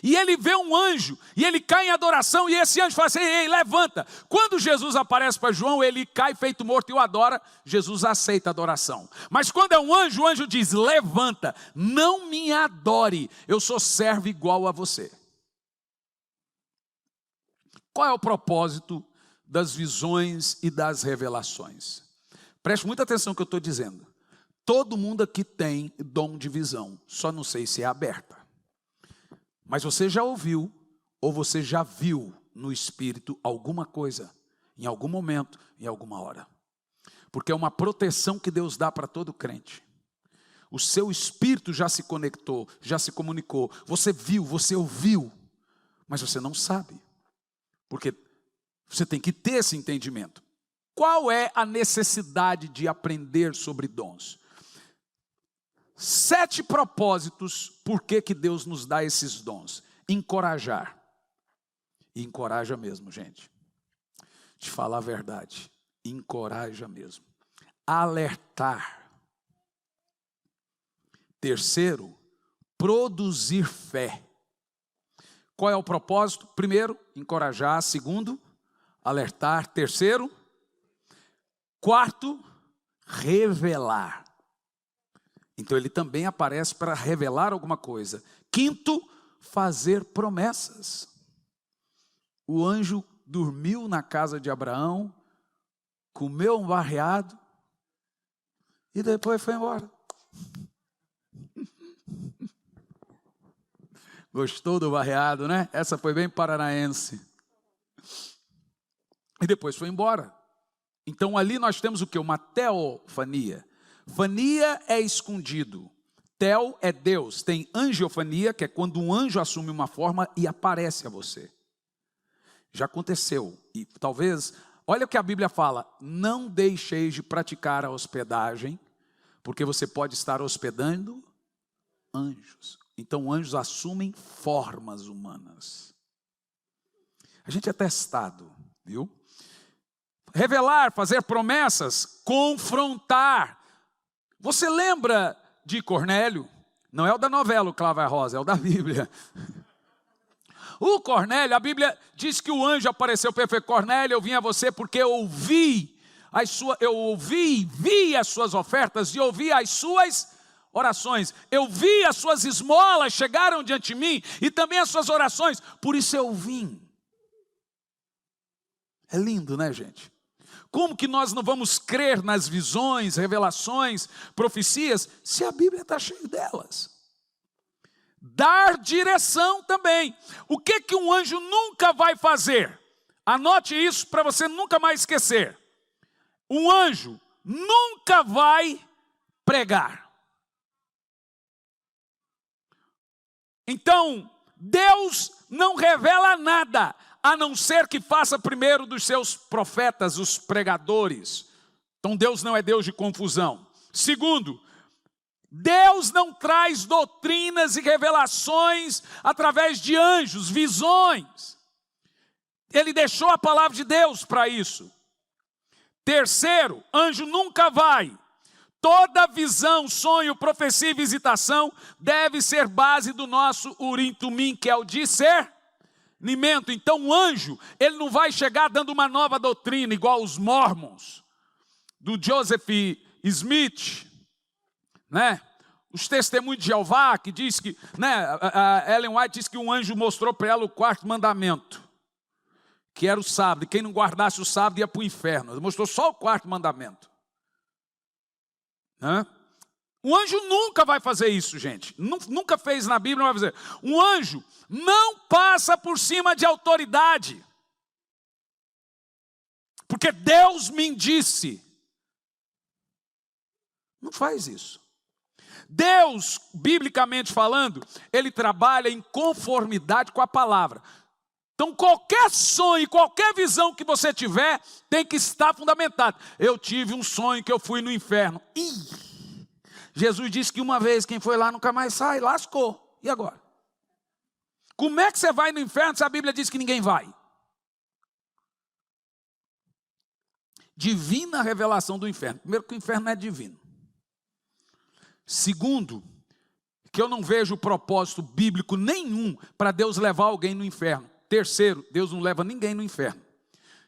[SPEAKER 1] E ele vê um anjo, e ele cai em adoração, e esse anjo fala assim, ei, levanta. Quando Jesus aparece para João, ele cai feito morto e o adora, Jesus aceita a adoração. Mas quando é um anjo, o anjo diz, levanta, não me adore, eu sou servo igual a você. Qual é o propósito das visões e das revelações? Preste muita atenção no que eu estou dizendo. Todo mundo aqui tem dom de visão, só não sei se é aberta. Mas você já ouviu, ou você já viu no Espírito alguma coisa, em algum momento, em alguma hora. Porque é uma proteção que Deus dá para todo crente. O seu Espírito já se conectou, já se comunicou. Você viu, você ouviu, mas você não sabe. Porque você tem que ter esse entendimento. Qual é a necessidade de aprender sobre dons? 7 propósitos por que Deus nos dá esses dons. Encorajar. E encoraja mesmo, gente. Te falar a verdade. Encoraja mesmo. Alertar. Terceiro, produzir fé. Qual é o propósito? Primeiro, encorajar. Segundo, alertar. Terceiro, quarto, revelar. Então ele também aparece para revelar alguma coisa. Quinto, fazer promessas. O anjo dormiu na casa de Abraão, comeu um barreado e depois foi embora. Gostou do barreado, né? Essa foi bem paranaense. E depois foi embora. Então ali nós temos o quê? Uma teofania. Fania é escondido. Tel é Deus. Tem angiofania, que é quando um anjo assume uma forma e aparece a você. Já aconteceu. E talvez, olha o que a Bíblia fala. Não deixeis de praticar a hospedagem, Porque você pode estar hospedando anjos. Então anjos assumem formas humanas. A gente é testado, viu? Revelar, fazer promessas, confrontar. Você lembra de Cornélio? Não é o da novela, o Cláudio e Rosa, é o da Bíblia. O Cornélio, a Bíblia diz que o anjo apareceu para ele. Cornélio, eu vim a você porque eu vi vi as suas ofertas e ouvi as suas orações. Eu vi as suas esmolas chegaram diante de mim e também as suas orações. Por isso eu vim. É lindo, né, gente? Como que nós não vamos crer nas visões, revelações, profecias, se a Bíblia está cheia delas? Dar direção também. O que que um anjo nunca vai fazer? Anote isso para você nunca mais esquecer. Um anjo nunca vai pregar. Então, Deus não revela nada, a não ser que faça primeiro dos seus profetas, os pregadores. Então Deus não é Deus de confusão. Segundo, Deus não traz doutrinas e revelações através de anjos, visões. Ele deixou a palavra de Deus para isso. Terceiro, anjo nunca vai. Toda visão, sonho, profecia e visitação deve ser base do nosso Urim Tumim, que é o discernimento. Então o anjo, ele não vai chegar dando uma nova doutrina, igual os Mormons, do Joseph Smith, né? Os testemunhos de Jeová, que diz que, né? A Ellen White diz que um anjo mostrou para ela o 4º mandamento, que era o sábado, e quem não guardasse o sábado ia para o inferno. Ele mostrou só o 4º mandamento. Um anjo nunca vai fazer isso, gente. Nunca fez na Bíblia, não vai fazer. Um anjo não passa por cima de autoridade. Porque Deus me disse. Não faz isso. Deus, biblicamente falando, ele trabalha em conformidade com a palavra. Então qualquer sonho, qualquer visão que você tiver, tem que estar fundamentado. Eu tive um sonho que eu fui no inferno. Jesus disse que uma vez quem foi lá nunca mais sai, lascou. E agora? Como é que você vai no inferno se a Bíblia diz que ninguém vai? Divina revelação do inferno. Primeiro, que o inferno não é divino. Segundo, que eu não vejo propósito bíblico nenhum para Deus levar alguém no inferno. Terceiro, Deus não leva ninguém no inferno.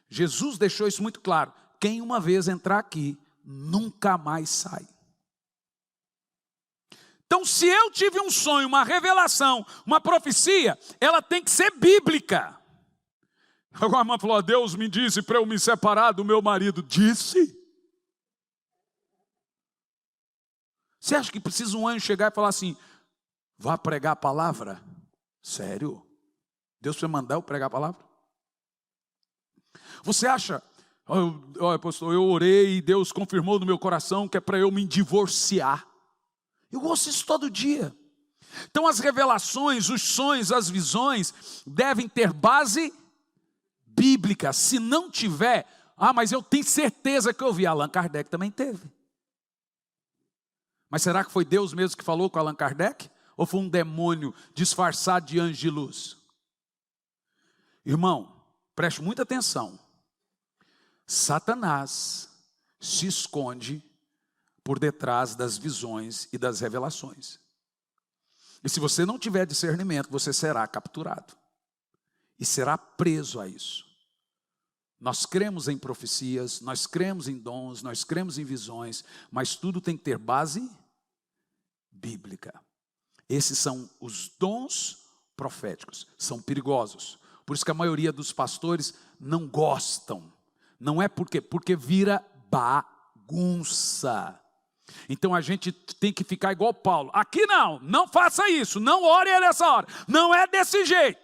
[SPEAKER 1] Jesus deixou isso muito claro. Quem uma vez entrar aqui, nunca mais sai. Então, se eu tive um sonho, uma revelação, uma profecia, ela tem que ser bíblica. Agora a irmã falou, Deus me disse para eu me separar do meu marido. Disse? Você acha que precisa um anjo chegar e falar assim, vá pregar a palavra? Sério? Deus precisa mandar eu pregar a palavra? Você acha, pastor, eu orei e Deus confirmou no meu coração que é para eu me divorciar. Eu ouço isso todo dia. Então as revelações, os sonhos, as visões devem ter base bíblica. Se não tiver, mas eu tenho certeza que eu vi. Allan Kardec também teve. Mas será que foi Deus mesmo que falou com Allan Kardec? Ou foi um demônio disfarçado de anjo de luz? Irmão, preste muita atenção. Satanás se esconde por detrás das visões e das revelações. E se você não tiver discernimento, você será capturado. E será preso a isso. Nós cremos em profecias, nós cremos em dons, nós cremos em visões, mas tudo tem que ter base bíblica. Esses são os dons proféticos, são perigosos. Por isso que a maioria dos pastores não gostam. Não é porque vira bagunça. Então a gente tem que ficar igual Paulo. Aqui não faça isso, não ore nessa hora. Não é desse jeito.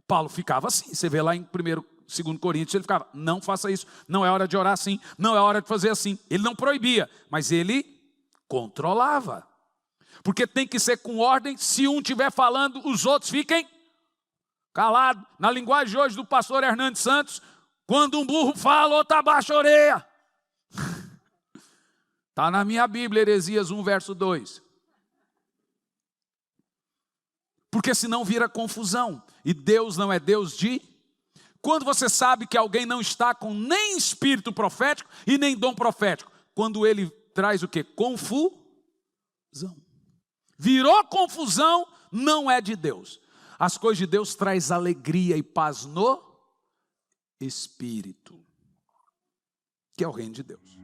[SPEAKER 1] Paulo ficava assim, você vê lá em 2 Coríntios, ele ficava, não faça isso, não é hora de orar assim, não é hora de fazer assim. Ele não proibia, mas ele controlava. Porque tem que ser com ordem, se um estiver falando, os outros fiquem calados. Na linguagem de hoje do pastor Hernandes Santos, quando um burro fala, outro abaixa a orelha. Está na minha Bíblia, Heresias 1, verso 2. Porque senão vira confusão. E Deus não é Deus de... Quando você sabe que alguém não está com nem espírito profético e nem dom profético. Quando ele traz o quê? Confusão. Virou confusão, não é de Deus. As coisas de Deus traz alegria e paz no Espírito, que é o reino de Deus.